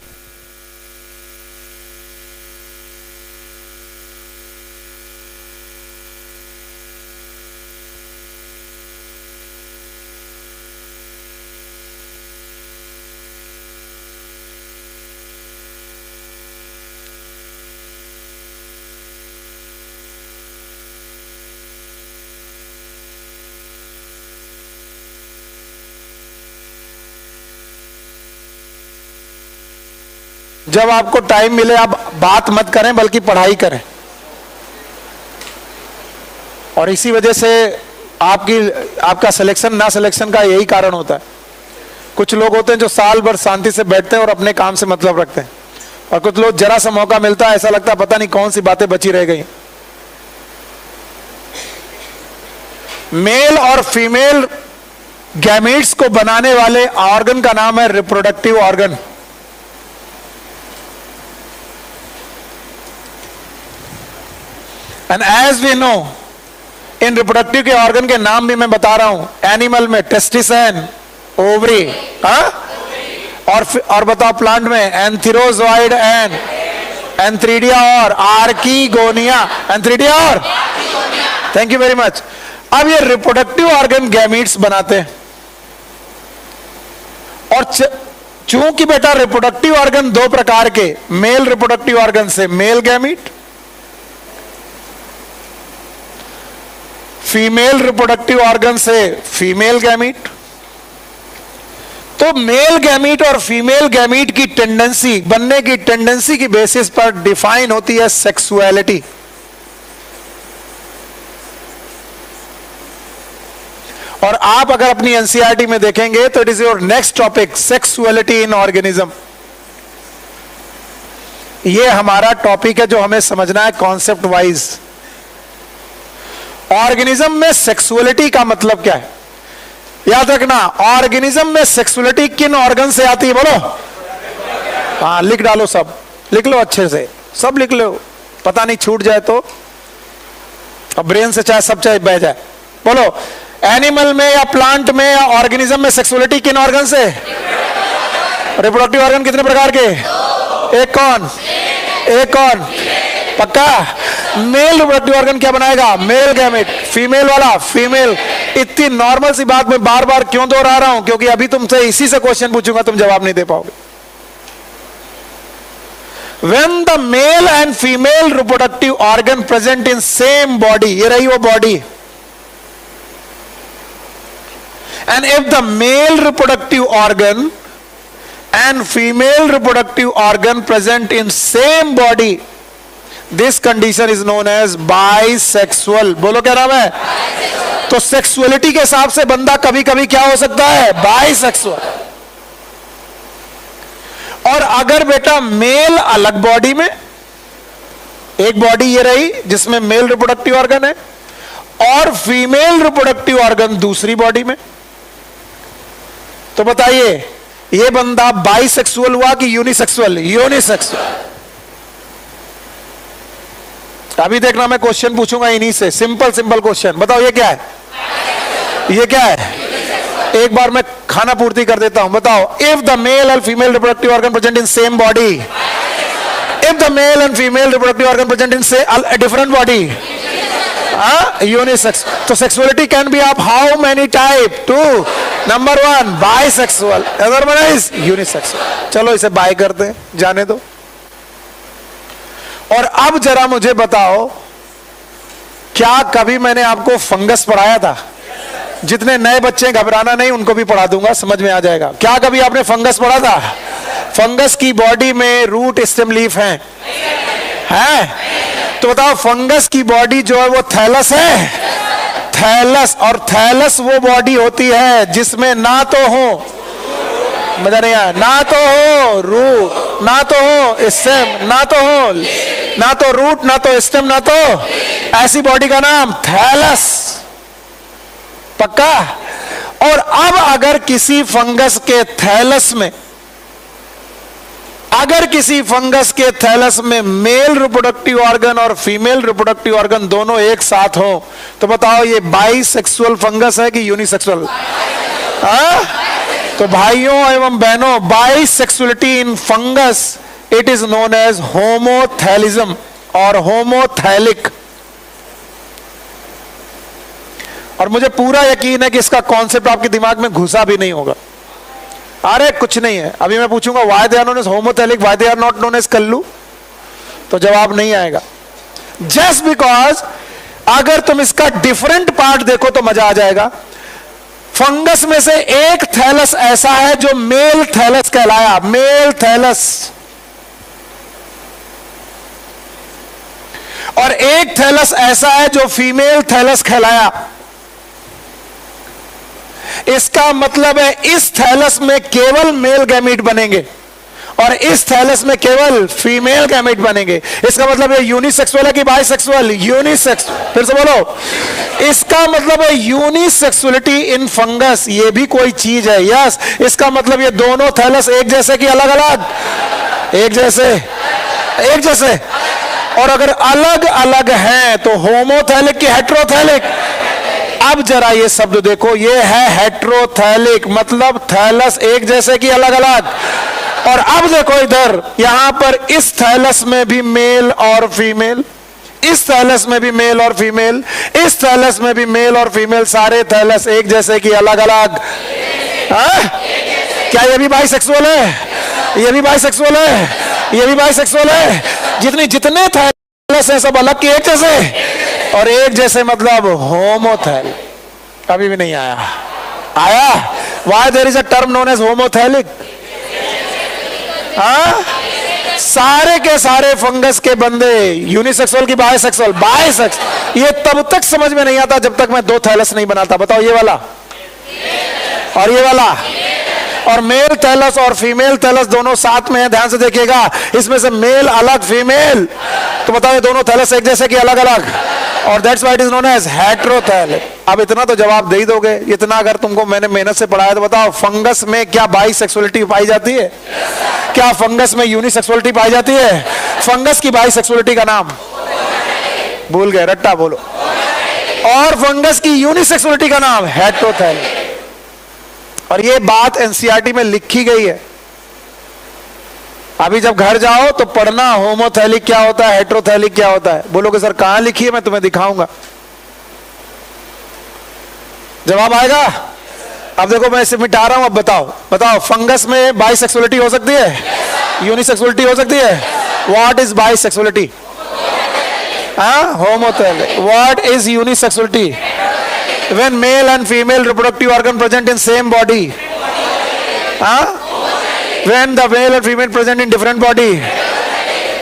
जब आपको टाइम मिले आप बात मत करें बल्कि पढ़ाई करें, और इसी वजह से आपका सिलेक्शन ना सिलेक्शन का यही कारण होता है। कुछ लोग होते हैं जो साल भर शांति से बैठते हैं और अपने काम से मतलब रखते हैं, और कुछ लोग जरा सा मौका मिलता है ऐसा लगता है पता नहीं कौन सी बातें बची रह गई। मेल और फीमेल गैमीट्स को बनाने वाले ऑर्गन का नाम है reproductive organ. And as we know, इन रिप्रोडक्टिव के ऑर्गन के नाम भी मैं बता रहा हूं। एनिमल में टेस्टिस एंड ओवरी, और बताओ प्लांट में एंथेरोजोइड एंड एंथ्रीडिया और आर्कीगोनिया, एंथ्रीडिया और, थैंक यू वेरी मच। अब ये रिप्रोडक्टिव ऑर्गन गैमीट्स बनाते हैं, और चूंकि बेटा रिप्रोडक्टिव ऑर्गन दो प्रकार के, मेल रिप्रोडक्टिव ऑर्गन से male gamete, female reproductive organ से फीमेल गैमीट। तो मेल गैमीट और फीमेल गैमीट की टेंडेंसी, बनने की टेंडेंसी की बेसिस पर डिफाइन होती है सेक्सुअलिटी। और आप अगर अपनी एनसीईआरटी में देखेंगे तो it is your next topic, sexuality in organism. ये हमारा टॉपिक है जो हमें समझना है कॉन्सेप्ट वाइज। ऑर्गेनिज्म में सेक्सुअलिटी का मतलब क्या है, याद रखना। ऑर्गेनिज्म में सेक्सुअलिटी किन ऑर्गन से आती है, बोलो। हाँ, लिख डालो, सब लिख लो, अच्छे से सब लिख लो, पता नहीं छूट जाए तो। अब ब्रेन से चाहे सब चाहे बह जाए, बोलो। एनिमल में या प्लांट में या ऑर्गेनिज्म में सेक्सुअलिटी किन ऑर्गन से? रिप्रोडक्टिव ऑर्गन कितने प्रकार के? एक कौन, एक कौन, पक्का? मेल रिप्रोडक्टिव ऑर्गन क्या बनाएगा? Male gamete. फीमेल वाला फीमेल। इतनी नॉर्मल सी बात मैं बार बार क्यों दोहरा रहा हूं? क्योंकि अभी तुमसे इसी से क्वेश्चन पूछूंगा, तुम जवाब नहीं दे पाओगे। When the male and female reproductive organ present in same body, ये रही वो body, and if the male reproductive organ and female reproductive organ present in same body, this condition is known as bisexual। बोलो क्या नाम है? तो sexuality के हिसाब से बंदा कभी कभी क्या हो सकता है? बाइसेक्सुअल। और अगर बेटा मेल अलग बॉडी में, एक बॉडी ये रही जिसमें मेल रिप्रोडक्टिव ऑर्गन है, और फीमेल रिप्रोडक्टिव ऑर्गन दूसरी बॉडी में, तो बताइए ये बंदा बाइसेक्सुअल हुआ कि यूनिसेक्सुअल? यूनिसेक्सुअल। अभी देखना, मैं क्वेश्चन पूछूंगा इन्हीं से, सिंपल सिंपल क्वेश्चन। बताओ ये क्या है? ये क्या है? एक बार मैं खाना पूर्ति कर देता हूं। बताओ, if the male and female reproductive organ present in same body, if the male and female reproductive organ present in different body, unisex. तो sexuality can be of how many type? 2। Number 1 bisexual, otherwise unisexual. चलो इसे bye करते हैं, जाने दो। और अब जरा मुझे बताओ, क्या कभी मैंने आपको फंगस पढ़ाया था? जितने नए बच्चे घबराना नहीं, उनको भी पढ़ा दूंगा, समझ में आ जाएगा। क्या कभी आपने फंगस पढ़ा था? फंगस की बॉडी में रूट, स्टेम, लीफ हैं? तो बताओ, फंगस की बॉडी जो है वो थैलस है? थैलस। और थैलस वो बॉडी होती है जिसमें ना तो हो, मजा नहीं आया, ना तो हो रूट, ना तो हो स्टेम, ना तो हो, ना तो रूट, ना तो स्टेम, ना तो, ऐसी बॉडी का नाम थैलस। पक्का? और अब अगर किसी फंगस के थैलस में, अगर किसी फंगस के थैलस में मेल रिप्रोडक्टिव ऑर्गन और फीमेल रिप्रोडक्टिव ऑर्गन दोनों एक साथ हो, तो बताओ ये बाइसेक्सुअल फंगस है कि यूनिसेक्सुअल? तो भाइयों एवं बहनों, bisexuality in fungus, it is known as homothallism और होमोथैलिक। और मुझे पूरा यकीन है कि इसका कॉन्सेप्ट आपके दिमाग में घुसा भी नहीं होगा। अरे कुछ नहीं है, अभी मैं पूछूंगा why they are known as homothallic, why they are not known as कल्लू, तो जवाब नहीं आएगा। जस्ट बिकॉज अगर तुम इसका डिफरेंट पार्ट देखो तो मजा आ जाएगा। फंगस में से एक थैलस ऐसा है जो मेल थैलस कहलाया, मेल थैलस, और एक थैलस ऐसा है जो फीमेल थैलस कहलाया। इसका मतलब है इस थैलस में केवल मेल गैमीट बनेंगे और इस थैलस में केवल फीमेल गैमेट बनेंगे। इसका मतलब है यूनिसेक्सुअल है कि बाइसेक्सुअल? यूनिसेक्स। फिर से बोलो, इसका मतलब है यूनिसेक्सुअलिटी इन फंगस, ये भी कोई चीज है। यस, इसका मतलब ये दोनों थैलस एक जैसे कि अलग अलग? एक जैसे, एक जैसे। और अगर अलग अलग हैं तो होमोथैलिक कि हेट्रोथैलिक? अब जरा ये शब्द देखो, ये है हेट्रोथैलिक, मतलब थैलस एक जैसे कि अलग अलग। और अब देखो इधर, यहां पर इस थैलस में भी मेल और फीमेल, इस थैलस में भी मेल और फीमेल, इस थैलस में भी मेल और फीमेल, सारे थैलस एक जैसे कि अलग अलग। क्या ये भी बाइसेक्सुअल है? ये भी बाइसेक्सुअल है? ये भी बाइसेक्सुअल है? जितने थैलस हैं सब अलग कि एक जैसे? और एक जैसे मतलब होमोथैलिक। कभी भी नहीं आया? आया? Why there is a term known as homothallic? सारे के सारे फंगस के बंदे यूनिसेक्सुअल की बाइसेक्सुअल? बाइसेक्स। ये तब तक समझ में नहीं आता जब तक मैं दो थैलस नहीं बनाता। बताओ, ये वाला और ये वाला, और मेल थैलस और फीमेल थैलस दोनों साथ में है। ध्यान से देखिएगा, इसमें से मेल अलग फीमेल, तो बताओ ये दोनों थैलस एक जैसे कि अलग अलग? और that's why it is known as heterothallic. अब इतना तो जवाब दे ही दोगे। इतना अगर तुमको मैंने मेहनत से पढ़ाया तो बताओ, फंगस में क्या बाइसेक्सुअलिटी पाई जाती है? क्या फंगस में यूनिसेक्सुअलिटी पाई जाती है? फंगस की बाइसेक्सुअलिटी का नाम भूल गए, रट्टा बोलो। और फंगस की यूनिसेक्सुअलिटी का नाम हेट्रोथैलिक। और ये बात एनसीईआरटी में लिखी गई है। अभी जब घर जाओ तो पढ़ना, होमोथैलिक क्या होता है, हेट्रोथैलिक क्या होता है। बोलोगे सर कहां लिखी है? मैं तुम्हें दिखाऊंगा, जवाब आएगा। अब देखो मैं इसे मिटा रहा हूं। अब बताओ फंगस में बाइसेक्सुअलिटी हो सकती है? यूनिसेक्सुअलिटी हो सकती है? What is bisexuality? Homothallic. What is unisexuality? When male and female reproductive organ present in same body. When the male and female present in different body.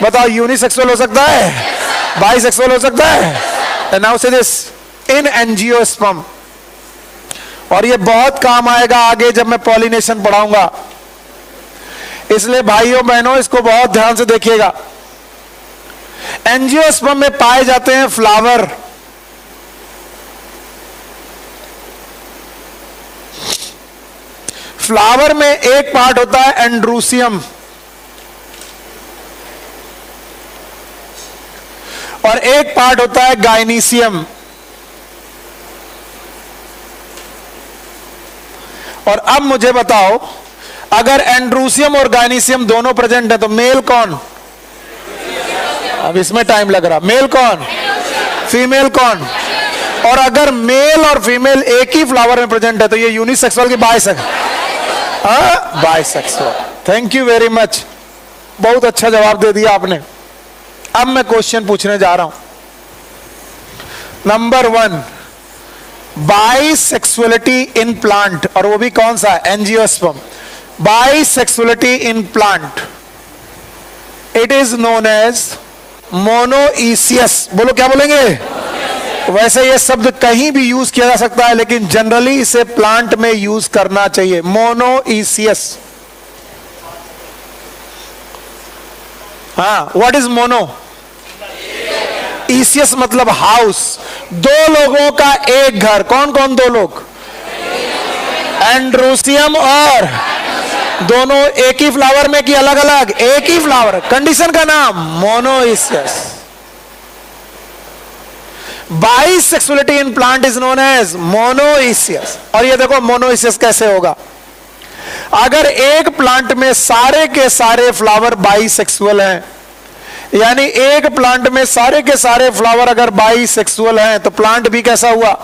बताओ, यूनिसेक्सुअल हो सकता है? बाइसेक्सुअल हो सकता है? And now say this, in angiosperm, और ये बहुत काम आएगा आगे जब मैं पॉलिनेशन पढ़ाऊंगा, इसलिए भाइयों बहनों इसको बहुत ध्यान से देखिएगा। एंजियोस्पर्म में पाए जाते हैं फ्लावर, फ्लावर में एक पार्ट होता है एंड्रूसियम और एक पार्ट होता है गाइनीसियम। और अब मुझे बताओ, अगर एंड्रूसियम और गाइनीसियम दोनों प्रेजेंट है तो मेल कौन? अब इसमें टाइम लग रहा, मेल कौन? फीमेल कौन? और अगर मेल और फीमेल एक ही फ्लावर में प्रेजेंट है तो ये यूनिसेक्सुअल की bisexual? Bisexual. Thank you very much, बहुत अच्छा जवाब दे दिया आपने। अब मैं क्वेश्चन पूछने जा रहा हूं। नंबर 1, बाइसेक्सुअलिटी इन प्लांट, और वो भी कौन सा? Angiosperm. Bisexuality in plant, it is known as monoecious. बोलो, क्या बोलेंगे? वैसे ये शब्द कहीं भी यूज किया जा सकता है, लेकिन जनरली इसे प्लांट में यूज करना चाहिए, monoecious. What is mono? Oecious मतलब हाउस, दो लोगों का एक घर। कौन कौन दो लोग? एंड्रूसियम और दोनों एक ही फ्लावर में कि अलग अलग? एक ही फ्लावर। कंडीशन का नाम monoecious. Bisexuality in plant is known as monoecious. और ये देखो मोनोइसियस कैसे होगा। अगर एक प्लांट में सारे के सारे फ्लावर बाइसेक्सुअल हैं, यानी एक प्लांट में सारे के सारे फ्लावर अगर बाइसेक्सुअल हैं तो प्लांट भी कैसा हुआ?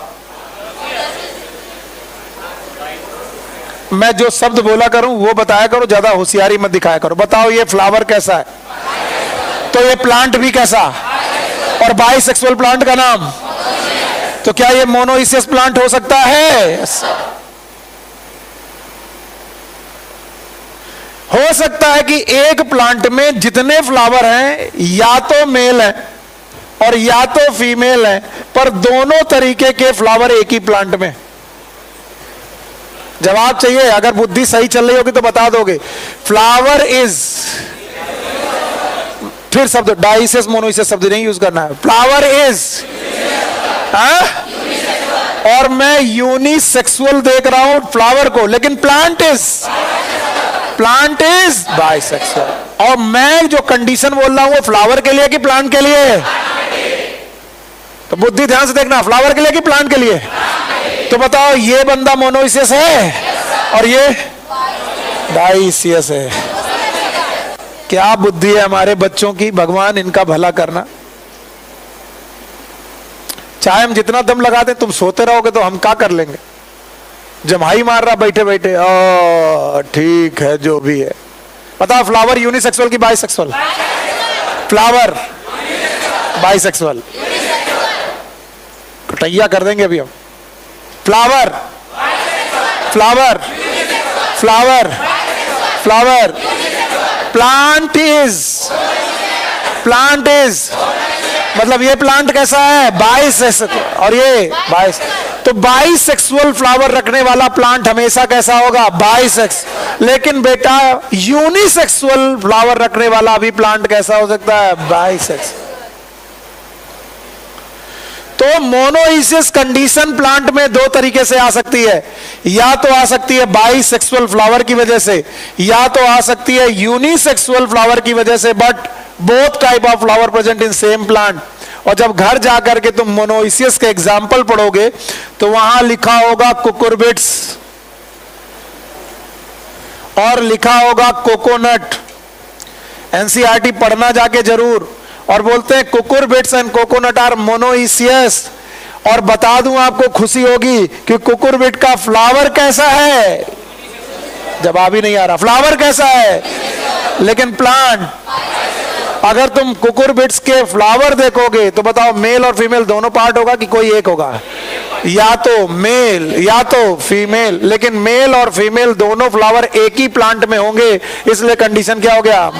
मैं जो शब्द बोला करूं वो बताया करो, ज्यादा होशियारी मत दिखाया करो। बताओ ये फ्लावर कैसा है, तो ये प्लांट भी कैसा? और बाइसेक्सुअल प्लांट का नाम? तो क्या ये मोनोइसियस प्लांट हो सकता है? हो सकता है कि एक प्लांट में जितने फ्लावर हैं या तो मेल हैं और या तो फीमेल हैं, पर दोनों तरीके के फ्लावर एक ही प्लांट में। जवाब चाहिए, अगर बुद्धि सही चल रही होगी तो बता दोगे। फ्लावर इज, फिर शब्द डाइसिस मोनोइसिस शब्द नहीं यूज करना है। फ्लावर इज, और मैं यूनिसेक्सुअल देख रहा हूं फ्लावर को, लेकिन प्लांट इज बाइसेक्सुअल। और मैं जो कंडीशन बोल रहा हूं वो फ्लावर के लिए कि प्लांट के लिए? तो बुद्धि ध्यान से देखना, फ्लावर के लिए कि प्लांट के लिए? तो बताओ, ये बंदा मोनोइसिस है और ये डाइसियस है। क्या बुद्धि है हमारे बच्चों की, भगवान इनका भला करना। चाहे हम जितना दम लगा दें, तुम सोते रहोगे तो हम क्या कर लेंगे? जमाई मार रहा बैठे बैठे, ठीक है जो भी है। बताओ, फ्लावर यूनिसेक्सुअल की बाइसेक्सुअल? फ्लावर बाइसेक्सुअल, कटैया कर देंगे अभी हम। Flower flower flower flower, plant is मतलब ये प्लांट कैसा है? बाइसेक्सुअल, और ये बाइस। तो बाइसेक्सुअल फ्लावर रखने वाला प्लांट हमेशा कैसा होगा? बाइसेक्स। लेकिन बेटा यूनिसेक्सुअल फ्लावर रखने वाला भी प्लांट कैसा हो सकता है? बाइसेक्स। तो मोनोइसिस कंडीशन प्लांट में दो तरीके से आ सकती है, या तो आ सकती है बाइसेक्सुअल फ्लावर की वजह से, या तो आ सकती है यूनिसेक्सुअल फ्लावर की वजह से। But both type of flower present in same plant. और जब घर जाकर के तुम मोनोइसिस के एग्जाम्पल पढ़ोगे तो वहां लिखा होगा कुकुरबिट्स और लिखा होगा कोकोनट। एनसीईआरटी पढ़ना जाके जरूर। और बोलते हैं cucurbits and coconut are monoecious. और बता दूं आपको खुशी होगी कि कुकुरबिट का फ्लावर कैसा है? जवाब ही नहीं आ रहा। फ्लावर कैसा है? लेकिन प्लांट, अगर तुम कुकुरबिट्स के फ्लावर देखोगे तो बताओ, मेल और फीमेल दोनों पार्ट होगा कि कोई एक होगा? या तो मेल या तो फीमेल। लेकिन मेल और फीमेल दोनों फ्लावर एक ही प्लांट में होंगे, इसलिए कंडीशन क्या हो गया?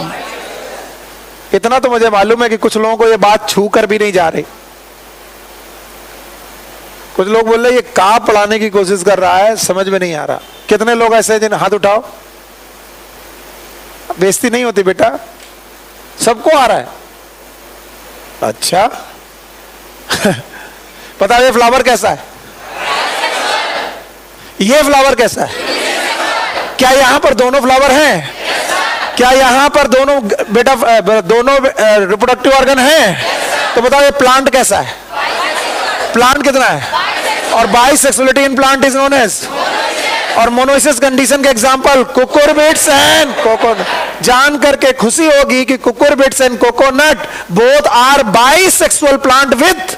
इतना तो मुझे मालूम है कि कुछ लोगों को ये बात छू कर भी नहीं जा रही। कुछ लोग बोल रहे ये का पढ़ाने की कोशिश कर रहा है, समझ में नहीं आ रहा। कितने लोग ऐसे हैं जिन हाथ उठाओ? बेइज्जती नहीं होती बेटा, सबको आ रहा है। अच्छा पता है ये फ्लावर कैसा है? ये फ्लावर कैसा है? क्या यहां पर दोनों फ्लावर हैं? क्या यहां पर दोनों बेटा दोनों रिप्रोडक्टिव ऑर्गन हैं? तो बताओ ये प्लांट कैसा है? प्लांट कितना है? और bisexuality in plant is known as. और मोनोइसिस कंडीशन के एग्जांपल कुकुरबिट्स एंड कोकोनट। जान करके खुशी होगी कि cucurbits and coconut both are bisexual plant with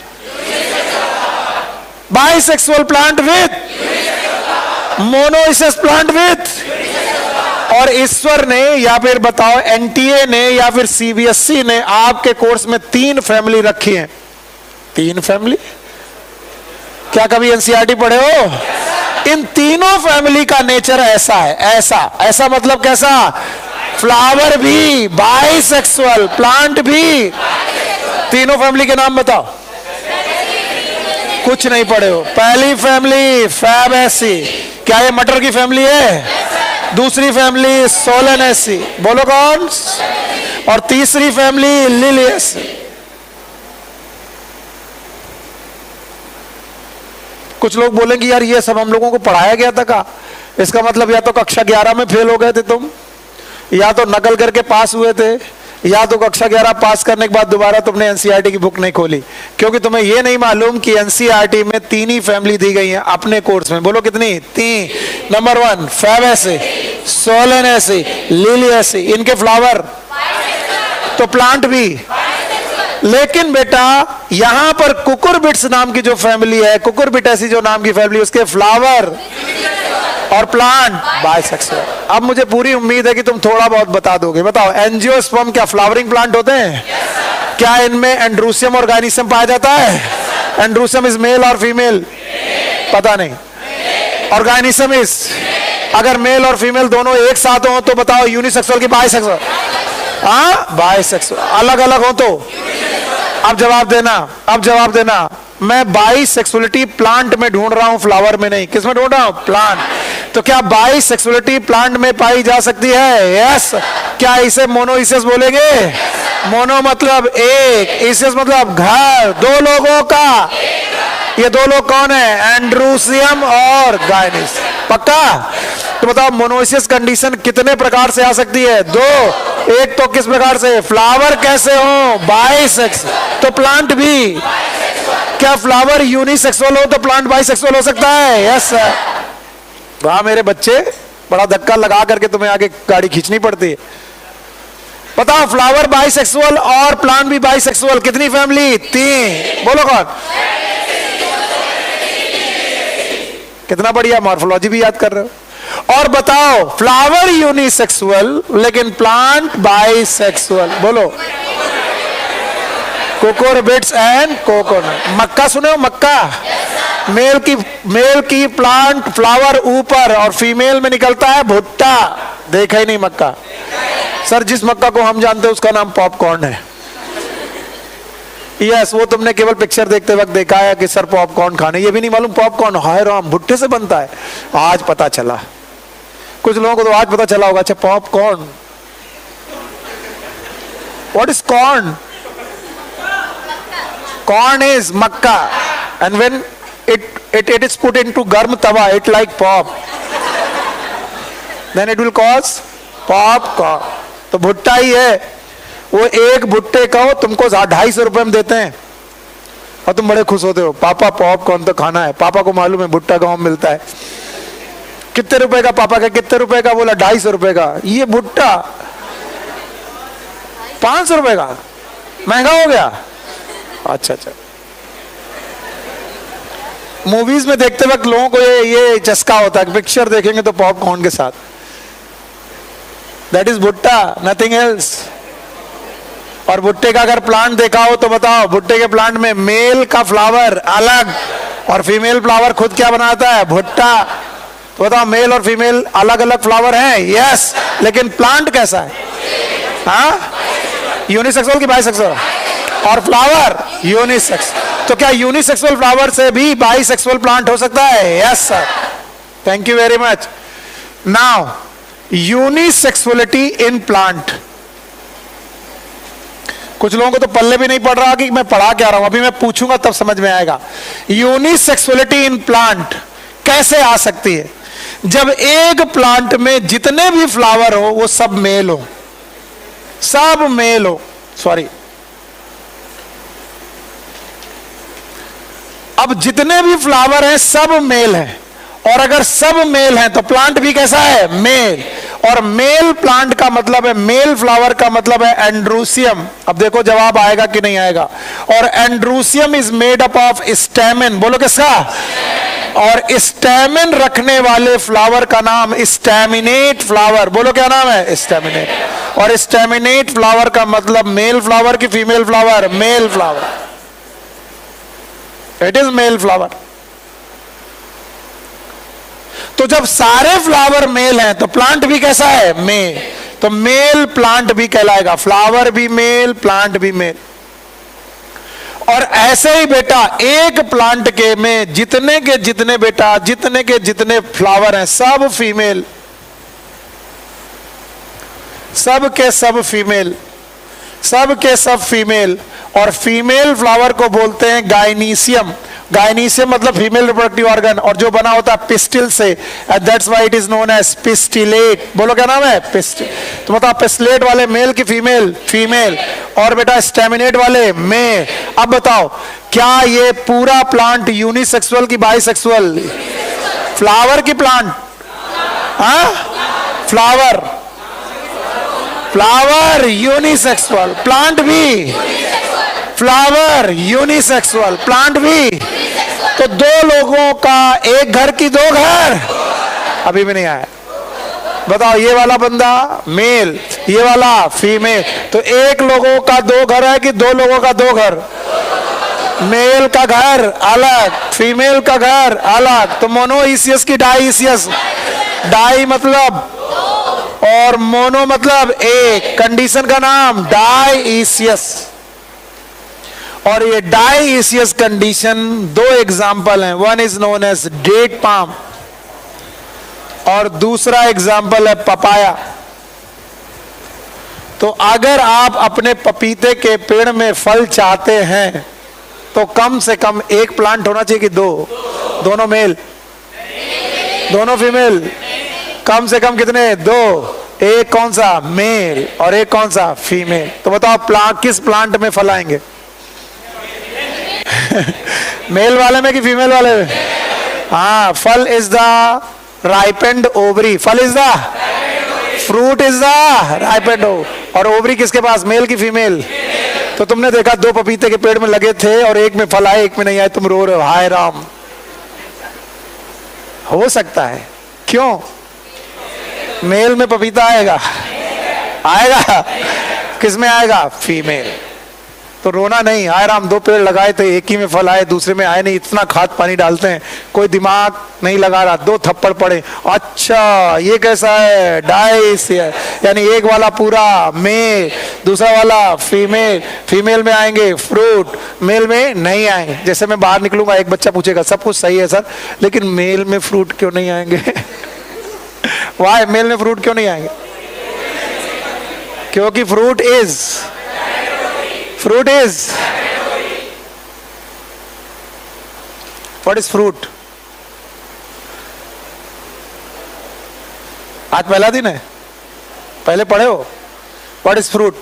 bisexual plant with monoecious plant with. और ईश्वर ने या फिर बताओ एनटीए ने या फिर सीबीएसई ने आपके कोर्स में 3 फैमिली रखी है। 3 फैमिली? क्या कभी एनसीईआरटी पढ़े हो? इन तीनों फैमिली का नेचर ऐसा है। ऐसा मतलब कैसा? फ्लावर भी बाइसेक्सुअल, प्लांट भी। तीनों फैमिली के नाम बताओ। कुछ नहीं पढ़े हो। पहली फैमिली फैबेसी, क्या ये मटर की फैमिली है? दूसरी फैमिली सोलेनेसी, बोलो कौन? और तीसरी फैमिली लिलियसी। कुछ लोग बोलेंगे यार ये सब हम लोगों को पढ़ाया गया था का? इसका मतलब या तो कक्षा 11 में फेल हो गए थे तुम, या तो नकल करके पास हुए थे, या तो कक्षा 11 पास करने के बाद दोबारा तुमने एनसीईआरटी की बुक नहीं खोली। क्योंकि तुम्हें ये नहीं मालूम कि एनसीईआरटी में 3 ही फैमिली दी गई है अपने कोर्स में। बोलो कितनी? 3। Number 1 Fabaceae, Solanaceae, Liliaceae. इनके फ्लावर तो प्लांट भी। लेकिन बेटा यहां पर कुकुरबिट्स नाम की जो फैमिली है, कुकुरबिटेसी जो नाम की फैमिली, उसके फ्लावर और प्लांट बाइसेक्सुअल। अब मुझे पूरी उम्मीद है कि तुम थोड़ा बहुत बता दोगे। बताओ, एंजियोस्पर्म क्या फ्लावरिंग प्लांट होते हैं? क्या इनमें एंड्रूसियम और गाइनिसियम पाया जाता है? एंड्रूसियम इज मेल और फीमेल? पता नहीं। और गाइनिसियम इज, अगर मेल और फीमेल दोनों एक साथ हो तो बताओ यूनिसेक्सुअल की बाइसेक्सुअल? हाँ, बाइसेक्सुअल। अलग अलग हो तो? अब जवाब देना। मैं बाइसेक्सुअलिटी प्लांट में ढूंढ रहा हूं, फ्लावर में नहीं। किस में ढूंढ रहा हूं? प्लांट। तो क्या बाइसेक्सुअलिटी प्लांट में पाई जा सकती है? यस। क्या इसे मोनोइसियस बोलेंगे? मोनो मतलब एक, इसियस मतलब घर, दो लोगों का। ये दो लोग कौन है? एंड्रूसियम और गायनिस। पक्का? तो बताओ मोनोइसियस कंडीशन कितने प्रकार से आ सकती है? दो। एक तो किस प्रकार से? फ्लावर कैसे हो? बाइसेक्स। तो प्लांट भी। क्या फ्लावर यूनिसेक्सुअल हो तो प्लांट बाइसेक्सुअल हो सकता है? Yes sir. वाह मेरे बच्चे, बड़ा धक्का लगा करके तुम्हें आगे गाड़ी खींचनी पड़ती है। बताओ फ्लावर बाइसेक्सुअल और प्लांट भी बाइसेक्सुअल, कितनी फैमिली? 3। बोलो कौन? कितना बढ़िया, मॉर्फोलॉजी भी याद कर रहे हो। और बताओ फ्लावर यूनिसेक्सुअल लेकिन प्लांट बाइसेक्सुअल। बोलो। कोकोरबिट्स एंड कोकोनट। मक्का सुने हो? मक्का मेल की प्लांट फ्लावर ऊपर और फीमेल में निकलता है भुट्टा। देखा ही नहीं मक्का? सर जिस मक्का को हम जानते हैं उसका नाम पॉपकॉर्न है। यस, वो तुमने केवल पिक्चर देखते वक्त देखा है कि सर पॉपकॉर्न खाने, ये भी नहीं मालूम पॉपकॉर्न हाय राम भुट्टे से बनता है। आज पता चला, कुछ लोगों को तो आज पता चला होगा। अच्छा popcorn, what is corn? Corn is makka, and when it is put into garm tawa, it like pop. Then it will cause popcorn. तो भुट्टा ही है वो। एक भुट्टे का हो तुमको 250 रुपए में देते हैं और तुम बड़े खुश होते हो, पापा पॉपकॉर्न तो खाना है। पापा को मालूम है भुट्टा गांव में मिलता है। कितने रुपए का? पापा का कितने रुपए का? बोला 250 रुपए का। ये भुट्टा 500 रुपए का, महंगा हो गया। अच्छा अच्छा। मूवीज में देखते वक्त लोगों को ये चस्का होता है कि पिक्चर देखेंगे तो पॉपकॉर्न के साथ। दैट इज भुट्टा, नथिंग एल्स। और भुट्टे का अगर प्लांट देखा हो तो बताओ, भुट्टे के प्लांट में मेल का फ्लावर अलग और फीमेल फ्लावर खुद क्या बनाता है? भुट्टा। तो बताओ मेल और फीमेल अलग अलग फ्लावर हैं? यस। लेकिन प्लांट कैसा है? हाँ, यूनिसेक्सुअल की बाइसेक्सुअल? और फ्लावर यूनिसेक्स। तो क्या यूनिसेक्सुअल फ्लावर से भी बाइसेक्सुअल प्लांट हो सकता है? Yes sir. Thank you very much. Now unisexuality in plant. कुछ लोगों को तो पल्ले भी नहीं पड़ रहा कि मैं पढ़ा क्या रहा हूं, अभी मैं पूछूंगा तब समझ में आएगा। यूनिसेक्सुअलिटी इन प्लांट कैसे आ सकती है? जब एक प्लांट में जितने भी फ्लावर हो वो सब मेल हो, सब मेल हो। सॉरी, अब जितने भी फ्लावर हैं सब मेल हैं, और अगर सब मेल हैं तो प्लांट भी कैसा है? मेल। और मेल प्लांट का मतलब है, मेल फ्लावर का मतलब है एंड्रूसियम। अब देखो जवाब आएगा कि नहीं आएगा। और androecium is made up of stamen. बोलो किसका? और स्टेमेन रखने वाले फ्लावर का नाम स्टेमिनेट फ्लावर। बोलो क्या नाम है? स्टेमिनेट। और स्टेमिनेट फ्लावर का मतलब मेल फ्लावर की female flower? Male flower. It is male flower. तो जब सारे फ्लावर मेल हैं तो प्लांट भी कैसा है? मेल। तो मेल प्लांट भी कहलाएगा, फ्लावर भी मेल, प्लांट भी मेल। और ऐसे ही बेटा एक प्लांट के में जितने के जितने बेटा जितने के जितने फ्लावर हैं सब फीमेल, सब के सब फीमेल, सब के सब फीमेल। और फीमेल फ्लावर को बोलते हैं गायनीसियम। गायनीसियम मतलब फीमेल रिप्रोडक्टिव ऑर्गन, और जो बना होता है पिस्टिल से, that's why it is known as pistillate. बोलो क्या नाम है? पिस्टिल। तो मतलब पिस्टिलेट वाले मेल की फीमेल, फीमेल, और बेटा स्टेमिनेट वाले मेल। अब बताओ क्या ये पूरा प्लांट यूनिसेक्सुअल की बाइसेक्सुअल? फ्लावर की प्लांट? हाँ, फ्लावर, फ्लावर यूनिसेक्सुअल, प्लांट भी फ्लावर यूनिसेक्सुअल, प्लांट भी। तो दो लोगों का एक घर की दो घर? अभी भी नहीं आया। बताओ ये वाला बंदा मेल, ये वाला फीमेल, तो एक लोगों का दो घर है कि दो लोगों का दो घर? मेल का घर अलग, फीमेल का घर अलग। तो मोनोइसियस की डाइसियस? डाई मतलब और मोनो मतलब एक, कंडीशन का नाम डाइसियस। और ये डाइसियस कंडीशन दो एग्जाम्पल हैं। One is known as date palm और दूसरा एग्जाम्पल है पपाया। तो अगर आप अपने पपीते के पेड़ में फल चाहते हैं तो कम से कम एक प्लांट होना चाहिए कि दो? दोनों मेल, दोनों फीमेल? कम से कम कितने? दो। एक कौन सा? मेल, और एक कौन सा? फीमेल। तो बताओ किस प्लांट में फल आएंगे? मेल वाले में कि फीमेल वाले में? हाँ, फल इज द राइपेंड ओवरी, फल is the fruit is the ripened. और ओवरी किसके पास? मेल की फीमेल? तो तुमने देखा दो पपीते के पेड़ में लगे थे और एक में फल आए एक में नहीं आए, तुम रो रहे हो हाय राम। हो सकता है, क्यों? मेल में पपीता आएगा? आएगा। किस में आएगा? फीमेल। तो रोना नहीं, हाय राम, दो पेड़ लगाए थे, एक ही में फल आए दूसरे में आए नहीं, इतना खाद पानी डालते हैं, कोई दिमाग नहीं लगा रहा, दो थप्पड़ पड़े, अच्छा ये कैसा है? डाइस है, यानी एक वाला पूरा मेल, दूसरा वाला फीमेल। फीमेल में आएंगे फ्रूट, मेल में नहीं आएंगे। जैसे मैं बाहर निकलूंगा, एक बच्चा पूछेगा सब कुछ सही है सर, लेकिन मेल में फ्रूट क्यों नहीं आएंगे? वाह, मेल में फ्रूट क्यों नहीं आएंगे? क्योंकि fruit is what is fruit? आज पहला दिन है, पहले पढ़े हो? What is fruit?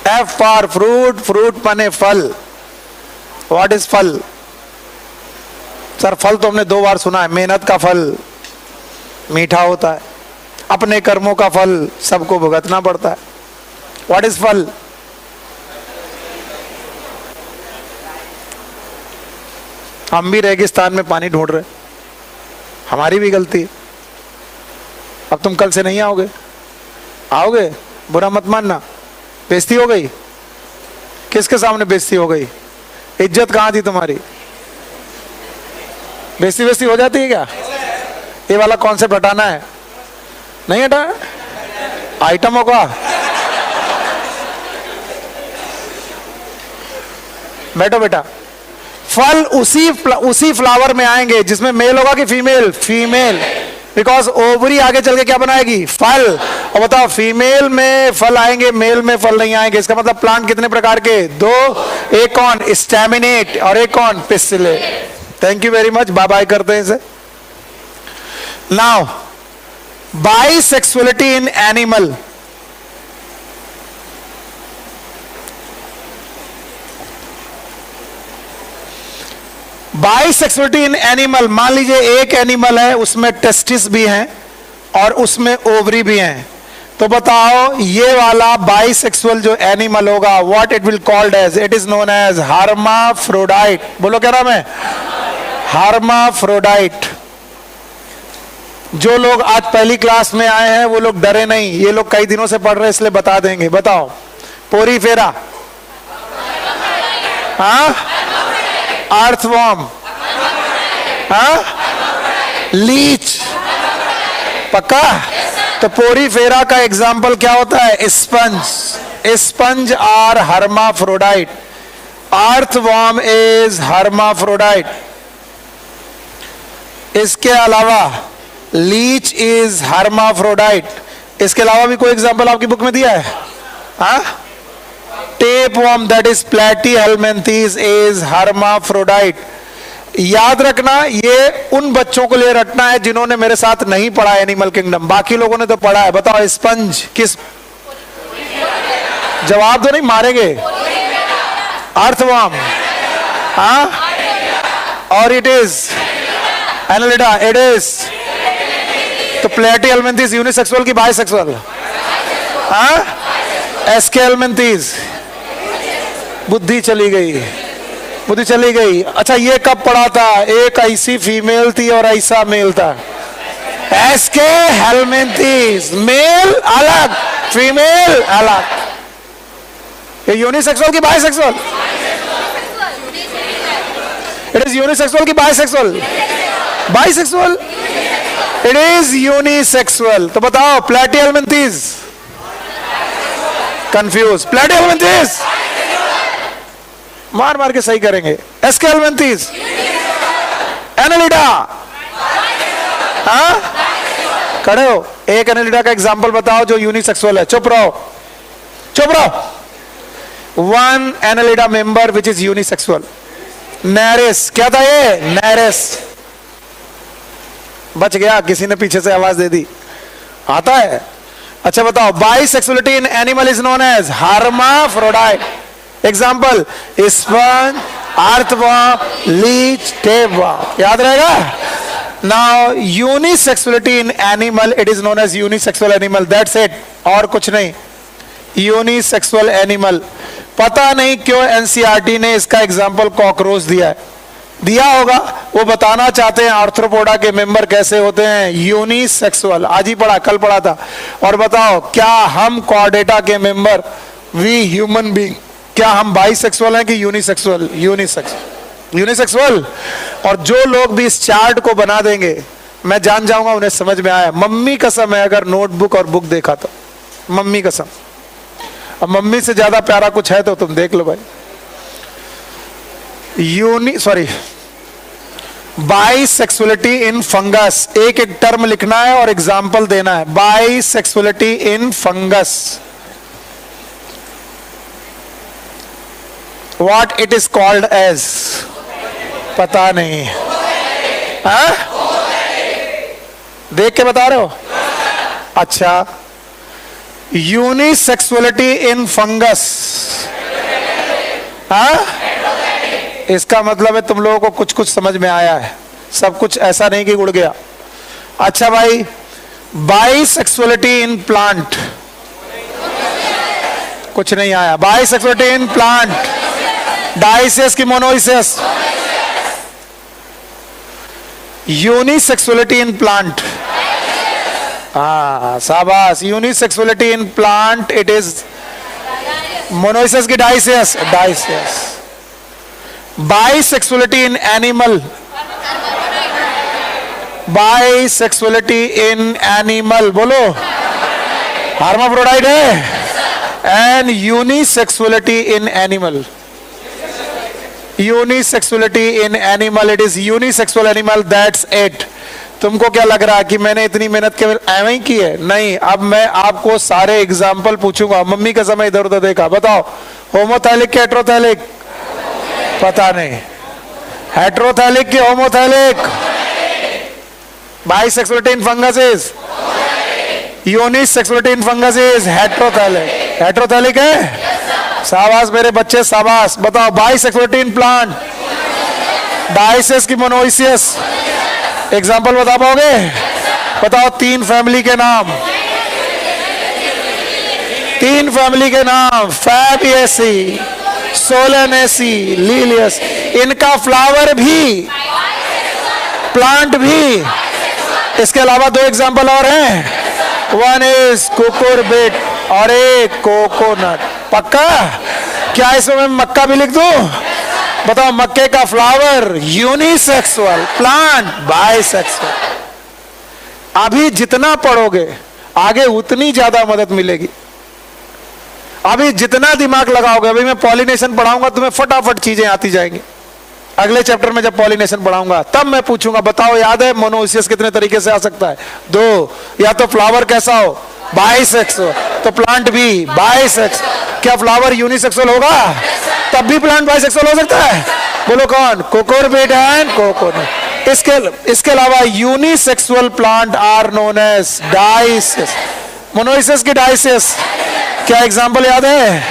F for fruit, fruit माने फल। व्हाट इज फल? सर फल तो हमने 2 बार सुना है, मेहनत का फल मीठा होता है, अपने कर्मों का फल सबको भुगतना पड़ता है। व्हाट इज फल? हम भी रेगिस्तान में पानी ढूंढ रहे, हमारी भी गलती है। अब तुम कल से नहीं आओगे? आओगे? बुरा मत मानना। बेइज्जती हो गई? किसके सामने बेइज्जती हो गई? इज्जत कहां थी तुम्हारी? बेइज्जती हो जाती है क्या? ये वाला कॉन्सेप्ट हटाना है? नहीं हटा? आइटम होगा। बैठो बेटा। फल उसी फ्लावर में आएंगे जिसमें मेल होगा कि फीमेल? फीमेल, बिकॉज ओवरी आगे चल के क्या बनाएगी? फल। और बताओ, फीमेल में फल आएंगे, मेल में फल नहीं आएंगे। इसका मतलब प्लांट कितने प्रकार के? 2। एक कौन? स्टैमिनेट, और एक कौन? Pistillate. Thank you very much, bye bye करते हैं इसे। Now, bisexuality in animal. Bisexuality in animal, मान लीजिए एक एनिमल है, उसमें टेस्टिस भी हैं और उसमें ओवरी भी हैं। तो बताओ, ये वाला बाइसेक्सुअल जो एनिमल होगा, what it will called as? It is known as hermaphrodite. बोलो क्या नाम है? हर्माफ्रोडाइट। जो लोग आज पहली क्लास में आए हैं वो लोग डरे नहीं, ये लोग कई दिनों से पढ़ रहे हैं इसलिए बता देंगे। बताओ, पोरीफेरा, हाँ? अर्थवॉर्म, हाँ? लीच, पक्का? तो पोरीफेरा का एग्जाम्पल क्या होता है? Sponge. Sponge are hermaphrodite. Earthworm is hermaphrodite. इसके अलावा लीच इज हर्माफ्रोडाइट। इसके अलावा भी कोई एग्जाम्पल आपकी बुक में दिया है? हाँ? Tapeworm, that is Platyhelminthes, is hermaphrodite. याद रखना, ये उन बच्चों को लिए रटना है जिन्होंने मेरे साथ नहीं पढ़ा एनिमल किंगडम, बाकी लोगों ने तो पढ़ा है। बताओ, स्पंज किस? जवाब दो, नहीं मारेंगे। अर्थवर्म, हाँ? और it is Annelida, it is. तो प्लेटीहेलमिन्थेस यूनिसेक्सुअल की बाइसेक्सुअल? हाँ? एस्केहेलमिन्थेस। बुद्धि चली गई, बुद्धि चली गई। अच्छा, ये कब पढ़ा था? एक ऐसी फीमेल थी और ऐसा मेल था। एस्केहेलमिन्थेस, मेल अलग, फीमेल अलग। ये यूनिसेक्सुअल की बाइसेक्सुअल? इट इज यूनिसेक्सुअल की bisexual? Bisexual. It is unisexual. तो बताओ, प्लेटीहेलमिन्थेस? कंफ्यूज। प्लेटीहेलमिन्थेस मार मार के सही करेंगे। एस्केहेलमिन्थेस? एनालिडा, हाँ खड़े हो। एक एनालिडा का एग्जाम्पल बताओ जो यूनिसेक्सुअल है। चुप रहो, चुप रहो। One Annelida member which is unisexual. Nereis, क्या था ये? नेरेस। बच गया, किसी ने पीछे से आवाज दे दी। आता है? अच्छा बताओ। Bisexuality in animal is known as hermaphrodite. Example sponge, earthworm, leech, tapeworm. याद रहेगा? Now unisexuality in animal it is known as unisexual animal, that's it, और कुछ नहीं। Unisexual animal. पता नहीं क्यों एनसीईआरटी ने इसका एग्जाम्पल कॉकरोच दिया है। दिया होगा, वो बताना चाहते हैं आर्थ्रोपोडा के मेंबर कैसे होते हैं, यूनिसेक्सुअल। आज ही पढ़ा, कल पढ़ा था। और बताओ, क्या हम कॉर्डेटा के मेंबर, वी ह्यूमन बीइंग, क्या हम बाइसेक्सुअल हैं कि यूनिसेक्सुअल? यूनिसेक्सुअल। और जो लोग भी इस चार्ट को बना देंगे, मैं जान जाऊंगा उन्हें समझ में आया। मम्मी कसम है, अगर नोटबुक और बुक देखा तो, मम्मी कसम। अब मम्मी से ज्यादा प्यारा कुछ है तो तुम देख लो भाई। बाइसेक्सुअलिटी इन फंगस, एक एक टर्म लिखना है और एग्जाम्पल देना है। Bisexuality in fungus, what it is called as? पता नहीं, हाँ? देख के बता रहे हो? अच्छा, यूनिसेक्सुअलिटी इन फंगस, हाँ? इसका मतलब है तुम लोगों को कुछ कुछ समझ में आया है, सब कुछ ऐसा नहीं कि उड़ गया। अच्छा भाई, बाइसेक्सुअलिटी इन प्लांट, कुछ नहीं आया। बाइसेक्सुअलिटी इन प्लांट, डाइसियस की मोनोइसियस? यूनिसेक्सुअलिटी इन प्लांट, हाँ शाबाश। Unisexuality in plant it is monoecious की dioecious? Dioecious. Bisexuality in animal, bisexuality in animal बोलो, हर्माफ्रोडाइट है। And unisexuality in animal, unisexuality in animal it is unisexual animal, that's it. तुमको क्या लग रहा है कि मैंने इतनी मेहनत केवल ऐਵੇਂ ही की है? नहीं, अब मैं आपको सारे एग्जाम्पल पूछूंगा। मम्मी का समय इधर उधर देखा, बताओ होमोथैलिक के हेट्रोथैलिक? पता नहीं। हेट्रोथैलिक के homothallic? Bisexuality in fungus is unisexuality in fungus is heterothallic. Heterothallic है? शाबाश मेरे बच्चे, शाबाश। बताओ बाइसेक्सुअलिटी इन प्लांट, डाइसियस की मोनोइसियस? एग्जाम्पल बता पाओगे? बताओ तीन फैमिली के नाम, तीन फैमिली के नाम, फैबिएसी, सोलेनेसी, लिलियस। इनका फ्लावर भी, प्लांट भी। इसके अलावा दो एग्जाम्पल और हैं, वन इज कुकुरबिट और एक कोकोनट। पक्का? क्या इसमें मैं मक्का भी लिख दूं? बताओ, मक्के का फ्लावर यूनिसेक्सुअल, प्लांट बाइसेक्सुअल। अभी जितना पढ़ोगे आगे उतनी ज्यादा मदद मिलेगी। अभी जितना दिमाग लगाओगे, अभी मैं पॉलिनेशन पढ़ाऊंगा तुम्हें फटाफट चीजें आती जाएंगी। अगले चैप्टर में जब पॉलिनेशन पढ़ाऊंगा तब मैं पूछूंगा, बताओ याद है मोनोइसियस कितने तरीके से आ सकता है? दो। या तो फ्लावर कैसा हो? बाइसेक्सुअल। तो प्लांट भी बाइसेक्सुअल। क्या फ्लावर यूनिसेक्सुअल होगा? तब भी प्लांट बाइसेक्सुअल हो सकता है? बोलो कौन? Cucurbit and coconut. इसके अलावा unisexual plant are known as dioecious. Monoecious की डाइसियस। क्या एग्जाम्पल याद है?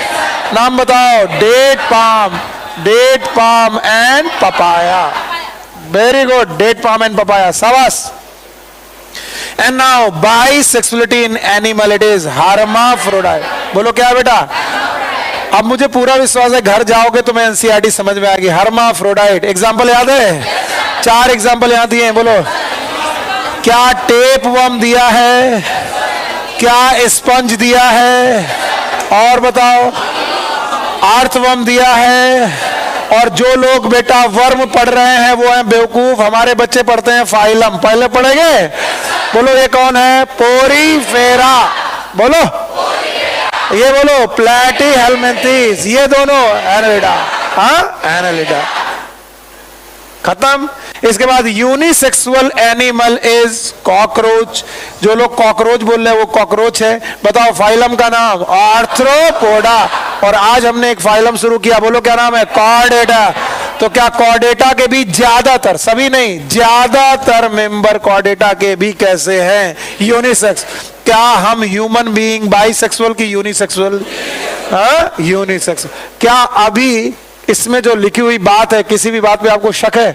नाम बताओ। Date palm, date palm and papaya. Very good, date palm and papaya, शाबाश। And now bisexuality in animal it is hermaphrodite. बोलो क्या बेटा? अब मुझे पूरा विश्वास है घर जाओगे तो मैं एनसीईआरटी समझ में आएगी। hermaphrodite एग्जाम्पल याद है? चार एग्जाम्पल याद दिए हैं, बोलो। क्या टेपवर्म दिया है? क्या स्पंज दिया है? और बताओ, अर्थवर्म दिया है। और जो लोग बेटा वर्म पढ़ रहे हैं वो हैं बेवकूफ। हमारे बच्चे पढ़ते हैं फाइलम। पहले पढ़ेंगे? बोलो ये कौन है? पोरीफेरा। बोलो ये, बोलो प्लैटीहेल्मिन्थेस। ये दोनों एनालिडा, हाँ एनालिडा। खत्म। इसके बाद यूनिसेक्सुअल एनिमल इज कॉकरोच। जो लोग कॉकरोच बोल रहे हैं वो कॉकरोच है। बताओ फाइलम का नाम आर्थ्रोपोडा। और आज हमने एक फाइलम शुरू किया, बोलो क्या नाम है? कॉर्डेटा। तो क्या कॉर्डेटा के भी ज्यादातर, सभी नहीं, ज्यादातर मेंबर कॉर्डेटा के भी कैसे हैं? यूनिसेक्स। क्या हम ह्यूमन बीइंग बाइसेक्सुअल की यूनिसेक्सुअल? यूनिसेक्स। क्या अभी इसमें जो लिखी हुई बात है, किसी भी बात पे आपको शक है?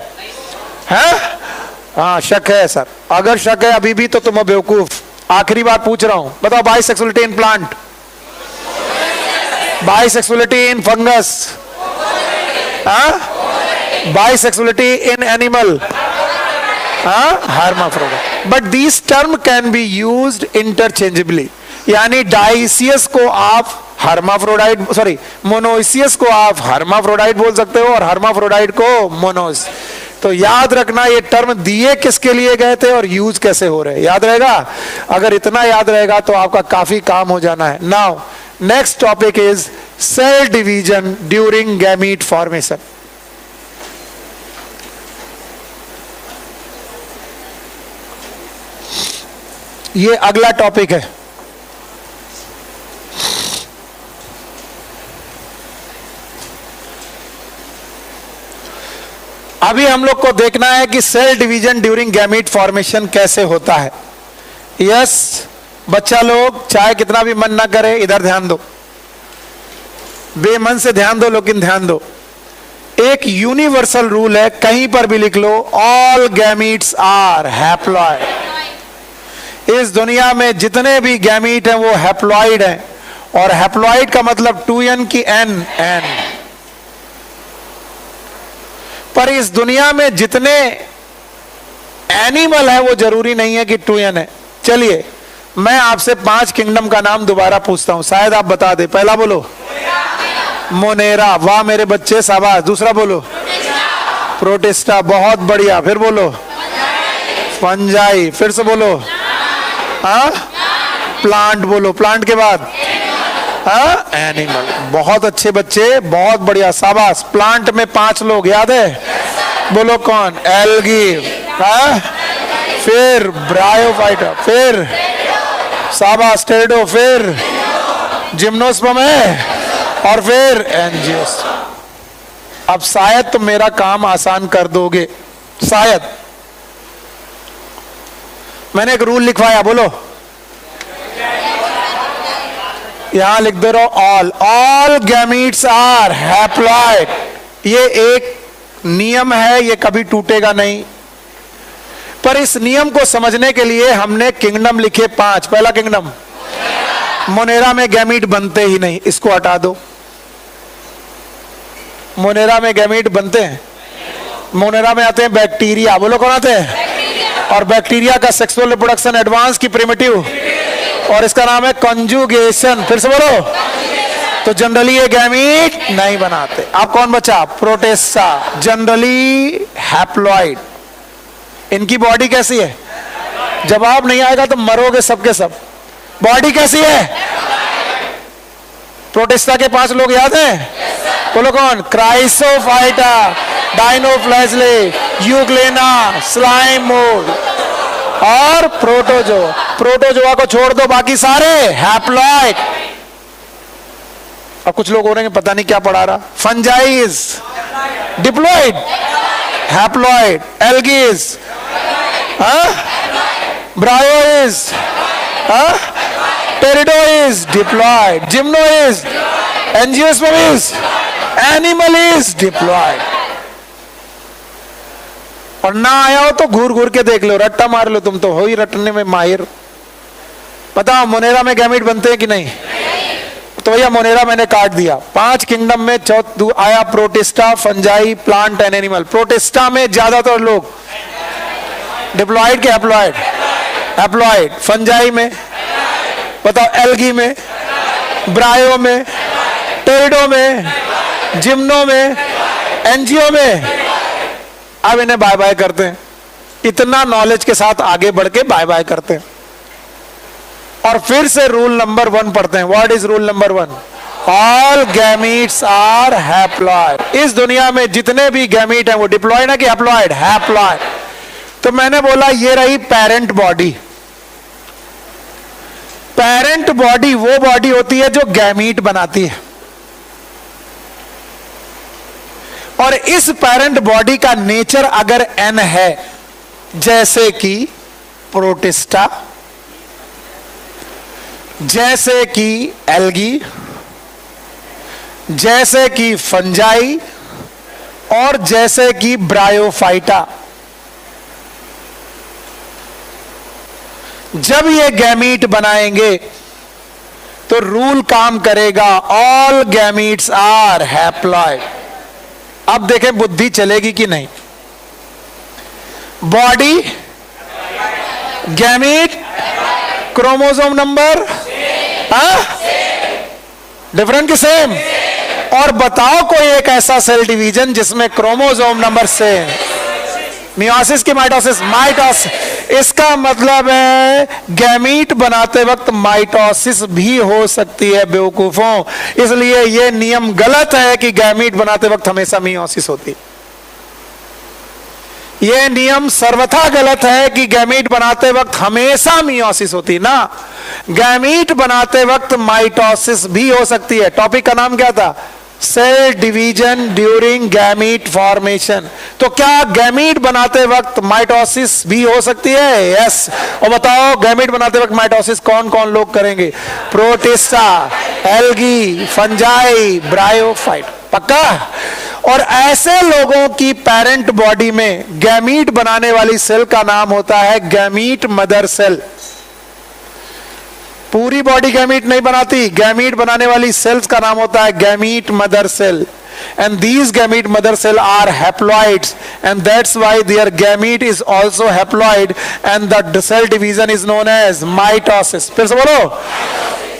हाँ शक है सर। अगर शक है अभी भी तो तुम बेवकूफ। आखिरी बार पूछ रहा हूं, बताओ bisexuality in plant, bisexuality in fungus, bisexuality in animal, hermaphrodite. But these term can be used interchangeably. यानी डाइसियस को आप हर्माफ्रोडाइट, सॉरी मोनोइसियस को आप हर्माफ्रोडाइट बोल सकते हो और हर्माफ्रोडाइट को मोनोस। तो याद रखना ये टर्म दिए किसके लिए गए थे और यूज कैसे हो रहे हैं, याद रहेगा। अगर इतना याद रहेगा तो आपका काफी काम हो जाना है। Now next topic is cell division during gamete formation. ये अगला टॉपिक है। अभी हम लोग को देखना है कि cell division during gamete formation कैसे होता है। यस बच्चा लोग, चाहे कितना भी मन ना करे, इधर ध्यान दो, बेमन से ध्यान दो, लेकिन ध्यान दो। एक यूनिवर्सल रूल है, कहीं पर भी लिख लो, ऑल गैमीट्स आर हैप्लॉइड। इस दुनिया में जितने भी गैमीट हैं वो हैप्लॉइड हैं। और हैप्लॉइड का मतलब 2n की n। पर इस दुनिया में जितने एनिमल है वो जरूरी नहीं है कि 2n है। चलिए मैं आपसे 5 किंगडम का नाम दोबारा पूछता हूं, शायद आप बता दे। पहला बोलो मोनेरा, वाह मेरे बच्चे शाबाश। दूसरा बोलो प्रोटिस्टा, बहुत बढ़िया। फिर बोलो फंजाई। फिर से बोलो प्लांट। बोलो प्लांट के बाद एनिमल। बहुत अच्छे बच्चे, बहुत बढ़िया शाबाश। प्लांट में 5 लोग याद है? बोलो कौन? एल्गी, फिर ब्रायोफाइटा, फिर शाबाश टेरिडो, फिर जिम्नोस्पर्म है, और फिर एंजियोस। अब शायद तुम मेरा काम आसान कर दोगे, शायद। मैंने एक रूल लिखवाया, बोलो यहां लिख दे रहा, ऑल गैमीट्स आर हैप्लॉइड। ये एक नियम है, ये कभी टूटेगा नहीं। पर इस नियम को समझने के लिए हमने किंगडम लिखे 5। पहला किंगडम मोनेरा में गैमीट बनते ही नहीं, इसको हटा दो। मोनेरा में गैमीट बनते हैं? मोनेरा में आते हैं बैक्टीरिया। बोलो कौन आते हैं? और बैक्टीरिया का सेक्सुअल रिप्रोडक्शन एडवांस की प्रिमिटिव, और इसका नाम है कंजुगेशन। फिर से बोलो। तो जनरली ये गैमीट नहीं बनाते। आप कौन बचा? Protista, generally haploid. इनकी बॉडी कैसी है? जवाब नहीं आएगा तो मरोगे सबके सब। बॉडी कैसी है? प्रोटिस्टा के 5 लोग याद हैं? बोलो कौन? क्राइसोफाइटा, डाइनोफ्लैजले, यूग्लेना, स्लाइम मोल्ड और प्रोटोजोआ। प्रोटोजोआ को छोड़ दो, बाकी सारे हैप्लॉइड। अब कुछ लोग हो रहे हैं पता नहीं क्या पढ़ा रहा। Fungis diploid, haploid. Algaes, bryoids, pteridoids diploid, gymnoids, angiosperms, animal is diploid. और ना आया हो तो घूर घूर के देख लो, रट्टा मार लो, तुम तो हो ही रटने में माहिर। बताओ मोनेरा में गैमीट बनते हैं कि नहीं? तो भैया मोनेरा मैंने काट दिया। 5 किंगडम में आया protista, fungi, plant and animal. Protista में ज्यादातर लोग डिप्लॉइड के हैप्लॉइड? हैप्लॉइड। फंजाई में बताओ? एल्गी में, ब्रायो में, टेरिडो में, जिम्नो में, एंजियो में। अब इन्हें बाय बाय करते हैं। इतना नॉलेज के साथ आगे बढ़ के बाय बाय करते हैं। और फिर से रूल नंबर 1 पढ़ते हैं। What is rule number 1? All gametes are haploid. इस दुनिया में जितने भी गैमीट हैं वो डिप्लॉयड है कि हैप्लॉइड? हैप्लॉइड। तो मैंने बोला ये रही पेरेंट बॉडी। पेरेंट बॉडी वो बॉडी होती है जो गैमीट बनाती है, और इस पेरेंट बॉडी का नेचर अगर एन है, जैसे कि प्रोटिस्टा, जैसे कि एल्गी, जैसे कि फंजाई, और जैसे कि ब्रायोफाइटा, जब ये गैमीट बनाएंगे तो रूल काम करेगा, ऑल गैमीट्स आर हैप्लॉइड। अब देखें बुद्धि चलेगी कि नहीं। Body, gamete, chromosome number different कि सेम? और बताओ कोई एक ऐसा सेल डिवीजन जिसमें क्रोमोसोम नंबर सेम। मियोसिस की माइटोसिस? माइटोसिस। इसका मतलब है गैमीट बनाते वक्त माइटोसिस भी हो सकती है बेवकूफों। इसलिए यह नियम गलत है कि गैमीट बनाते वक्त हमेशा मियोसिस होती। यह नियम सर्वथा गलत है कि गैमीट बनाते वक्त हमेशा मियोसिस होती ना। गैमीट बनाते वक्त माइटोसिस भी हो सकती है। टॉपिक का नाम क्या था? Cell division during gamete formation. तो क्या गैमीट बनाते वक्त माइटोसिस भी हो सकती है? यस। और बताओ गैमीट बनाते वक्त माइटोसिस कौन कौन लोग करेंगे? Protista, algae, fungi, bryophyte. पक्का? और ऐसे लोगों की पेरेंट बॉडी में गैमीट बनाने वाली सेल का नाम होता है गैमीट मदर सेल। पूरी बॉडी गैमीट नहीं बनाती, गैमीट बनाने वाली सेल्स का नाम होता है gamete mother cell. And these gamete mother cell are haploids, and that's why their gamete is also haploid, and the cell division is known as mitosis. फिर से बोलो।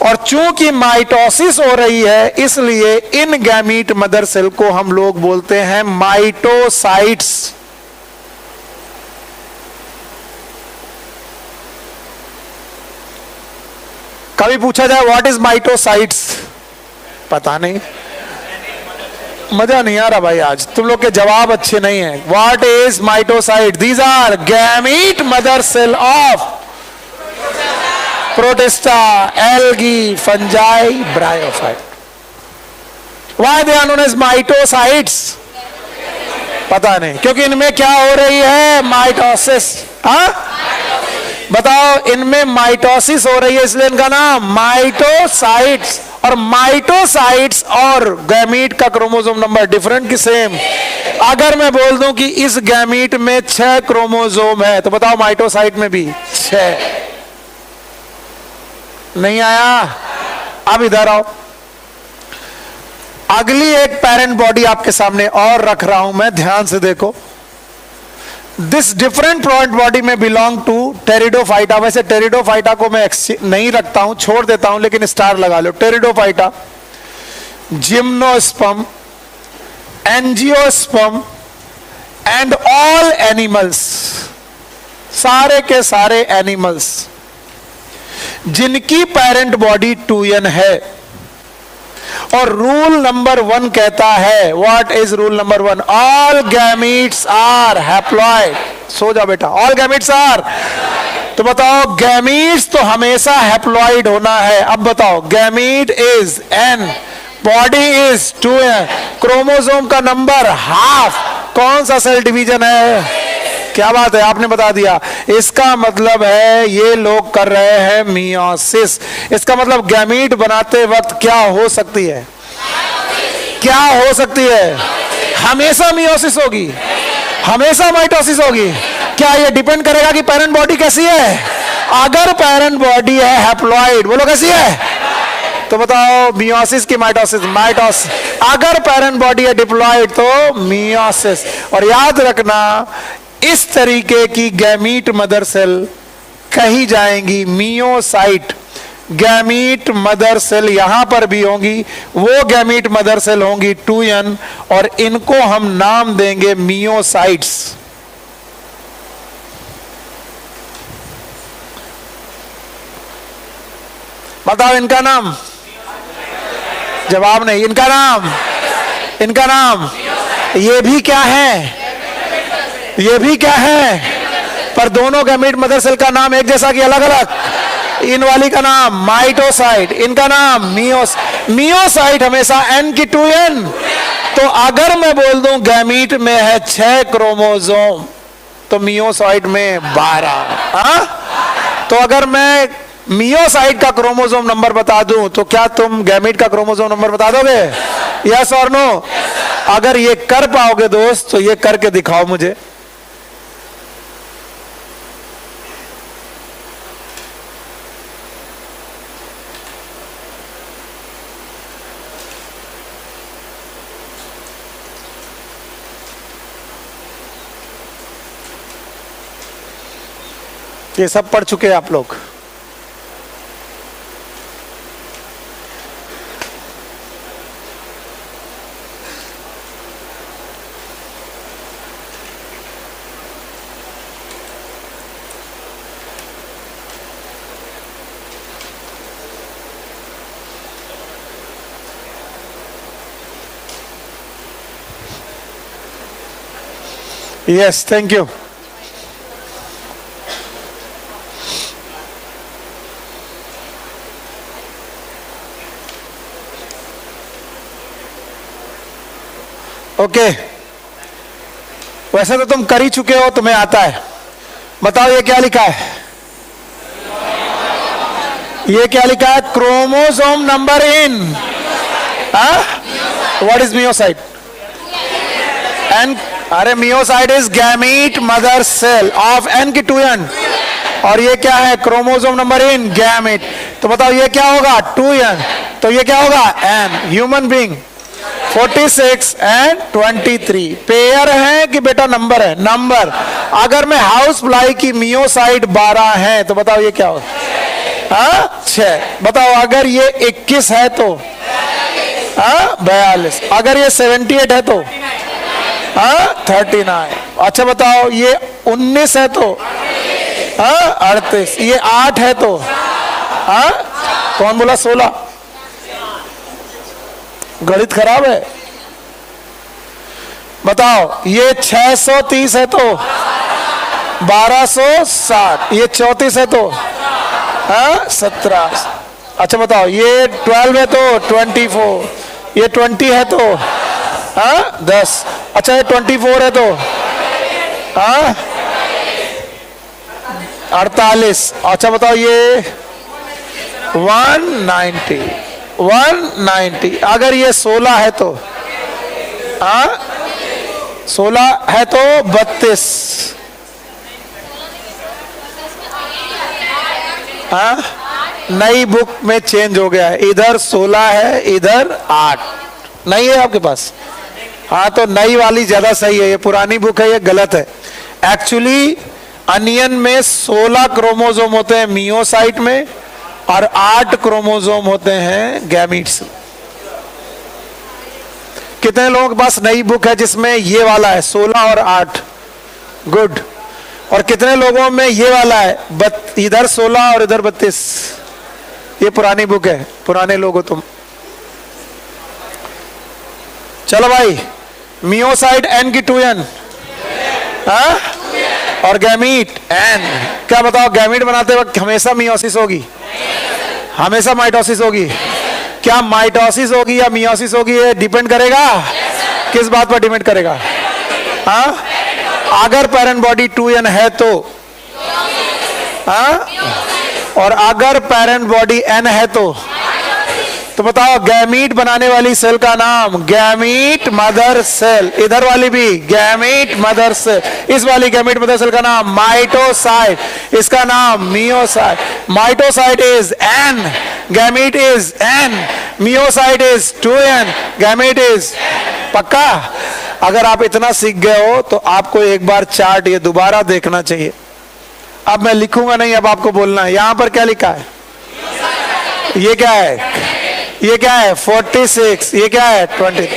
और चूंकि माइटोसिस हो रही है, इसलिए इन गैमीट मदर सेल को हम लोग बोलते हैं माइटोसाइट्स। कभी पूछा जाए व्हाट इज माइटोसाइट्स? पता नहीं, मजा नहीं आ रहा भाई आज, तुम लोग के जवाब अच्छे नहीं है। What is mitocyte? These are gamete mother cell of protista, algae, fungi, bryophyte. Why they are known as mitocytes? पता नहीं, क्योंकि इनमें क्या हो रही है? माइटोसिस। बताओ, इनमें माइटोसिस हो रही है, इसलिए इनका नाम माइटोसाइट्स। और माइटोसाइट्स और गैमीट का क्रोमोसोम नंबर डिफरेंट कि सेम? अगर मैं बोल दूं कि इस गैमीट में 6 क्रोमोसोम है, तो बताओ माइटोसाइट में भी 6। नहीं आया? अब इधर आओ, अगली एक पेरेंट बॉडी आपके सामने और रख रहा हूं मैं, ध्यान से देखो। दिस डिफरेंट पेरेंट बॉडी में बिलोंग टू टेरिडोफाइटा। वैसे टेरिडोफाइटा को मैं नहीं रखता हूं, छोड़ देता हूं, लेकिन स्टार लगा लो। Pteridophyta, gymnosperm, angiosperm and all animals, सारे के सारे एनिमल्स जिनकी पेरेंट बॉडी 2n है। और रूल नंबर 1 कहता है, what is rule number 1? All gametes are haploid. सो जा बेटा, ऑल गैमीट्स आर। तो बताओ, गैमीट्स तो हमेशा हैप्लॉइड होना है। अब बताओ, gamete is n, body is 2n, chromosome का नंबर हाफ। कौन सा सेल डिवीजन है? क्या बात है, आपने बता दिया। इसका मतलब है ये लोग कर रहे हैं मियोसिस। इसका मतलब गैमीट बनाते वक्त क्या हो सकती है? क्या हो सकती है? हमेशा मियोसिस होगी, हमेशा माइटोसिस होगी। क्या ये डिपेंड करेगा कि पेरेंट बॉडी कैसी है? अगर पेरेंट बॉडी है हैप्लॉइड, बोलो कैसी है? तो बताओ, मियोसिस की माइटोसिस? माइटोसिस। अगर पेरेंट बॉडी है डिप्लॉइड तो मियोसिस। और याद रखना, इस तरीके की गैमीट मदर सेल कही जाएंगी मियोसाइट। गैमीट मदर सेल यहां पर भी होंगी, वो गैमीट मदर सेल होंगी 2n, और इनको हम नाम देंगे मियोसाइट्स। बताओ इनका नाम। जवाब नहीं। इनका नाम, इनका नाम, ये भी क्या है, ये भी क्या है, पर दोनों गैमीट मदर सेल का नाम एक जैसा कि अलग अलग। इन वाली का नाम माइटोसाइट, इनका नाम मियोसाइट हमेशा n की 2n। तो अगर मैं बोल दूं गैमीट में है 6 क्रोमोसोम तो मियोसाइट में 12। तो अगर मैं मियोसाइट का क्रोमोसोम नंबर बता दूं तो क्या तुम गैमीट का क्रोमोसोम नंबर बता दोगे? यस और नो? अगर ये कर पाओगे दोस्त तो ये करके दिखाओ मुझे। ये सब पढ़ चुके हैं आप लोग। Yes, thank you. ओके, वैसे तो तुम कर ही चुके हो, तुम्हें आता है। बताओ ये क्या लिखा है? ये क्या लिखा है? Chromosome number in. What is meiocyte? N, अरे meiocyte is gamete mother cell of n की 2n। और ये क्या है? Chromosome number in gamete. तो बताओ ये क्या होगा? 2n। तो ये क्या होगा? n। Human being 46 and 23 pair है कि बेटा नंबर है? नंबर। अगर मैं हाउस फ्लाई की मियोसाइट 12 है तो बताओ ये क्या होगा? 6। बताओ अगर ये 21 है तो 42। अगर ये 78 है तो 39। अच्छा बताओ ये 19 है तो 38। ये 8 है तो कौन बोला 16? गणित खराब है। बताओ ये 630 है तो 1260। ये 34 है तो 17। अच्छा बताओ ये 12 है तो 24। ये 20 है तो 10। अच्छा ये 24 है तो 48। अच्छा बताओ ये 190। अगर ये 16 है तो 16 है तो 32। नई बुक में चेंज हो गया है, इधर 16 है इधर 8 नहीं है आपके पास। तो नई वाली ज्यादा सही है, ये पुरानी बुक है, ये गलत है। एक्चुअली अनियन में 16 क्रोमोसोम होते हैं मियोसाइट में और 8 क्रोमोसोम होते हैं गैमीट्स। कितने लोगों के पास नई बुक है जिसमें ये वाला है 16 और 8? गुड। और कितने लोगों में ये वाला है इधर 16 और इधर 32? ये पुरानी बुक है, पुराने लोगो तुम। चलो भाई, मियोसाइट n की 2n और गैमीट n। क्या बताओ गैमीट बनाते वक्त हमेशा मियोसिस होगी? हमेशा माइटोसिस होगी? क्या माइटोसिस होगी या मियोसिस होगी ये डिपेंड करेगा? किस बात पर डिपेंड करेगा? अगर पेरेंट बॉडी 2n है तो और अगर पेरेंट बॉडी n है तो बताओ गैमीट बनाने वाली सेल का नाम गैमीट मदर सेल। इधर वाली भी गैमीट मदर सेल। इस वाली गैमीट मदर सेल का नाम माइटोसाइट, इसका नाम meiocyte. Mitocyte is n, gamete is n, meiocyte is 2n, gamete is. पक्का? अगर आप इतना सीख गए हो तो आपको एक बार चार्ट ये दोबारा देखना चाहिए। अब मैं लिखूंगा नहीं, अब आपको बोलना है। यहां पर क्या लिखा है? ये क्या है? ये क्या है? 46। ये क्या है? 20।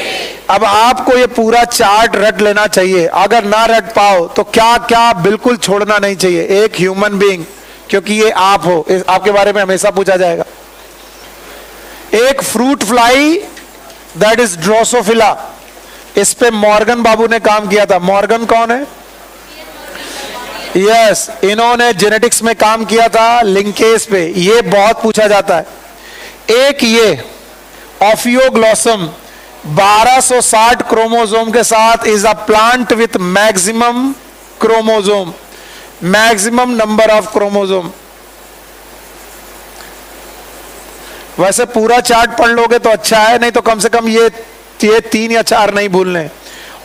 अब आपको ये पूरा चार्ट रट लेना चाहिए। अगर ना रट पाओ तो क्या क्या बिल्कुल छोड़ना नहीं चाहिए। एक ह्यूमन बीइंग, क्योंकि ये आप हो, आपके बारे में हमेशा पूछा जाएगा। एक fruit fly that is Drosophila. इस पे मॉर्गन बाबू ने काम किया था। मॉर्गन कौन है? यस, इन्होंने जेनेटिक्स में काम किया था, लिंकेज पे। ये बहुत पूछा जाता है। एक ये ऑफियोग्लोसम 1260 क्रोमोसोम के साथ is a plant with maximum chromosome, maximum number of chromosome. वैसे पूरा चार्ट पढ़ लोगे तो अच्छा है, नहीं तो कम से कम ये 3 या 4 नहीं भूलने।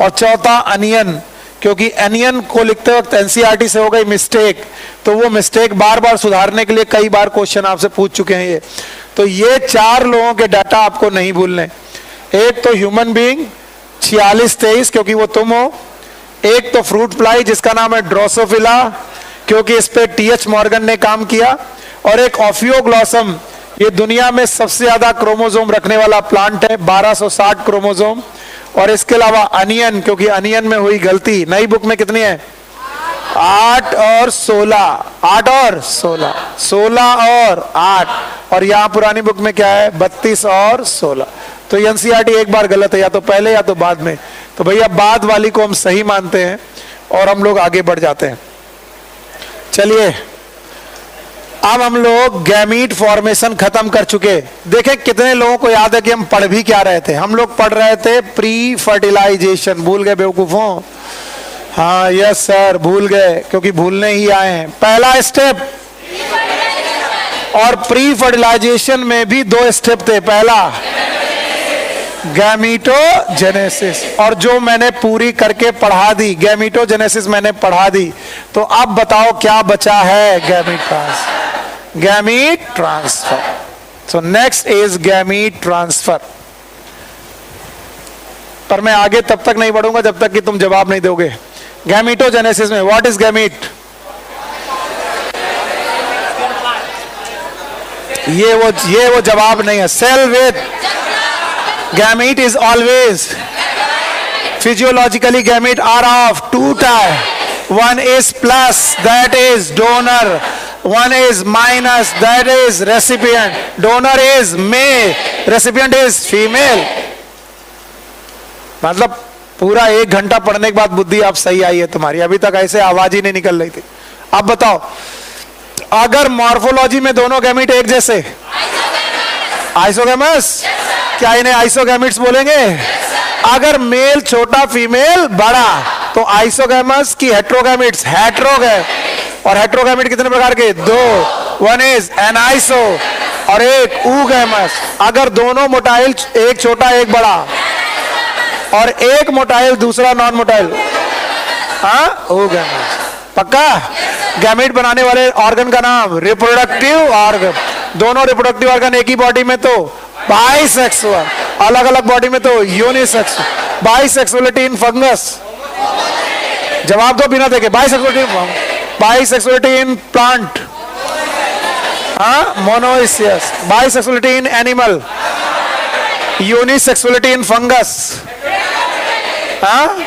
और चौथा अनियन, क्योंकि अनियन को लिखते वक्त एनसीईआरटी से हो गई मिस्टेक, तो वो मिस्टेक बार बार सुधारने के लिए कई बार क्वेश्चन आपसे पूछ चुके हैं ये। तो ये 4 लोगों के डाटा आपको नहीं भूलने। एक तो ह्यूमन बीइंग 46-23 क्योंकि वो तुम हो। एक तो फ्रूट फ्लाई जिसका नाम है ड्रोसोफिला क्योंकि इस पे टीएच मॉर्गन ने काम किया। और एक ऑफियोग्लोसम, ये दुनिया में सबसे ज्यादा क्रोमोसोम रखने वाला प्लांट है, 1260 क्रोमोसोम। और इसके अलावा अनियन, क्योंकि अनियन में हुई गलती। नई बुक में कितनी है? 8 और 16, 8 और 16, 16 और 8। और यहां पुरानी बुक में क्या है? 32 और 16। तो एनसीईआरटी एक बार गलत है, या तो पहले या तो बाद में। तो भैया बाद वाली को हम सही मानते हैं और हम लोग आगे बढ़ जाते हैं। चलिए, अब हम लोग गैमीट फॉर्मेशन खत्म कर चुके। देखें कितने लोगों को याद है कि हम पढ़ भी क्या रहे थे? हम लोग पढ़ रहे थे प्री फर्टिलाइजेशन। भूल गए बेवकूफों? हाँ यस सर, भूल गए, क्योंकि भूलने ही आए हैं। पहला स्टेप, और प्री फर्टिलाइजेशन में भी 2 स्टेप थे। पहला गैमीटोजेनेसिस, और जो मैंने पूरी करके पढ़ा दी, गैमीटोजेनेसिस मैंने पढ़ा दी। तो अब बताओ क्या बचा है? Gamete transfer. So next is gamete transfer. पर मैं आगे तब तक नहीं बढ़ूंगा जब तक कि तुम जवाब नहीं दोगे। गैमीटोजेनेसिस में व्हाट इज गैमीट? ये वो जवाब नहीं है। Cell with gamete is always physiologically gamete are of 2 types. One is plus, that is donor. One is minus, that is recipient. Donor is male, recipient is female. मतलब पूरा 1 घंटा पढ़ने के बाद बुद्धि अब सही आई है तुम्हारी। अभी तक ऐसे आवाज ही नहीं निकल रही थी। अब बताओ, अगर मॉर्फोलॉजी में दोनों गैमीट एक जैसे, आइसोगैमस, क्या इन्हें आइसोगैमिट्स बोलेंगे? अगर मेल छोटा फीमेल बड़ा तो आइसोगैमस की हेट्रोगैमिट्स हेट्रोगैम। और हेट्रोगैमिट कितने प्रकार के? 2। वन इज एनाइसो और एक ऊगैमस। अगर दोनों मोटाइल, एक छोटा एक बड़ा, और एक मोटाइल दूसरा नॉन मोटाइल, हाँ ऊगैमस। पक्का? गैमिट बनाने वाले ऑर्गन का नाम रिप्रोडक्टिव ऑर्गन। दोनों रिप्रोडक्टिव ऑर्गन एक ही बॉडी में तो बाइसेक्सुअल, अलग अलग बॉडी में तो यूनिसेक्सुअल। बाइसेक्सुअलिटी इन फंगस, जवाब दो बिना देखे। बाइसेक्सुअलिटी इन प्लांट, हाँ monoecious. Bisexuality in animal, unisexuality in fungus, हाँ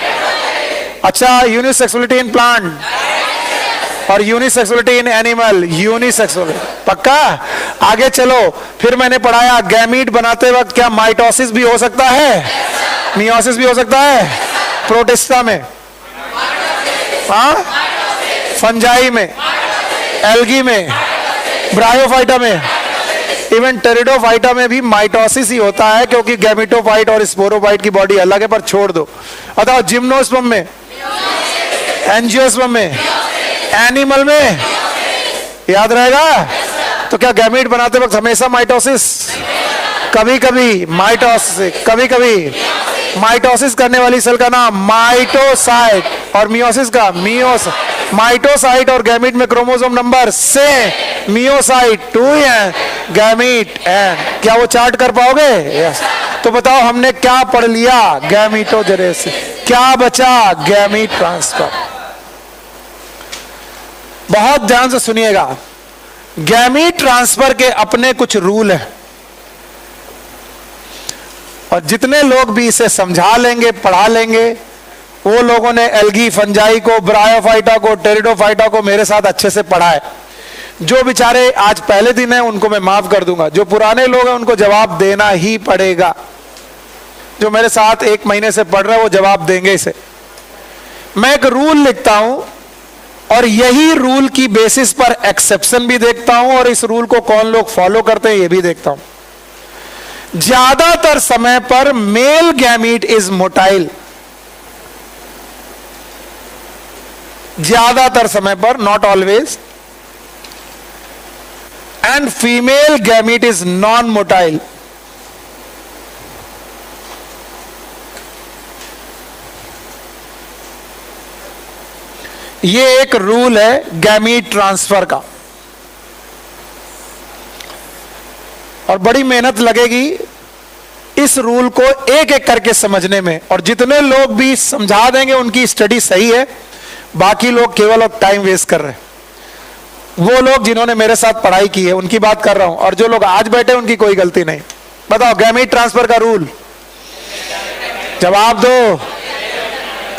अच्छा। यूनिसेक्सुअलिटी इन प्लांट और यूनिसेक्सुअलिटी इन एनिमल, यूनिसेक्सुअलिटी। पक्का? आगे चलो, फिर मैंने पढ़ाया गैमीट बनाते वक्त क्या माइटोसिस भी हो सकता है? मियोसिस भी हो सकता है? प्रोटिस्टा में, हाँ, फंजाई में, एल्गी में, ब्रायोफाइटा में, इवन टेरिडोफाइटा में भी माइटोसिस ही होता है, क्योंकि गैमेटोफाइट और स्पोरोफाइट की बॉडी अलग है। पर छोड़ दो। बताओ, जिम्नोस्पर्म में, एंजियोस्पर्म में, एनिमल में, याद रहेगा? तो क्या गैमीट बनाते वक्त हमेशा माइटोसिस? कभी कभी माइटोसिस, कभी कभी माइटोसिस करने वाली सेल का नाम माइटोसाइट, और मियोसिस का मियोस। माइटोसाइट और गैमीट में क्रोमोसोम नंबर से, मियोसाइट 2n, गैमीट n। क्या वो चार्ट कर पाओगे? यस। तो बताओ हमने क्या पढ़ लिया? गैमीटोजेनेसिस। क्या बचा? Gamete transfer. बहुत ध्यान से सुनिएगा, गैमीट ट्रांसफर के अपने कुछ रूल हैं, और जितने लोग भी इसे समझा लेंगे, पढ़ा लेंगे, वो लोगों ने एल्गी, फंजाई को, ब्रायोफाइटा को, टेरिडोफाइटा को मेरे साथ अच्छे से पढ़ा है। जो बेचारे आज पहले दिन है उनको मैं माफ कर दूंगा, जो पुराने लोग हैं उनको जवाब देना ही पड़ेगा। जो मेरे साथ 1 महीने से पढ़ रहे हैं वो जवाब देंगे इसे। मैं एक रूल लिखता हूं और यही रूल की बेसिस पर एक्सेप्शन भी देखता हूं और इस रूल को कौन लोग फॉलो करते हैं ये भी देखता हूं। ज्यादातर समय पर मेल गैमीट इज मोटाइल, ज्यादातर समय पर, not always, and female gamete is non motile. ये एक रूल है गैमीट ट्रांसफर का और बड़ी मेहनत लगेगी इस रूल को एक एक करके समझने में, और जितने लोग भी समझा देंगे उनकी स्टडी सही है, बाकी लोग केवल अब टाइम वेस्ट कर रहे हैं। वो लोग जिन्होंने मेरे साथ पढ़ाई की है उनकी बात कर रहा हूं, और जो लोग आज बैठे उनकी कोई गलती नहीं। बताओ गैमीट ट्रांसफर का रूल, जवाब दो।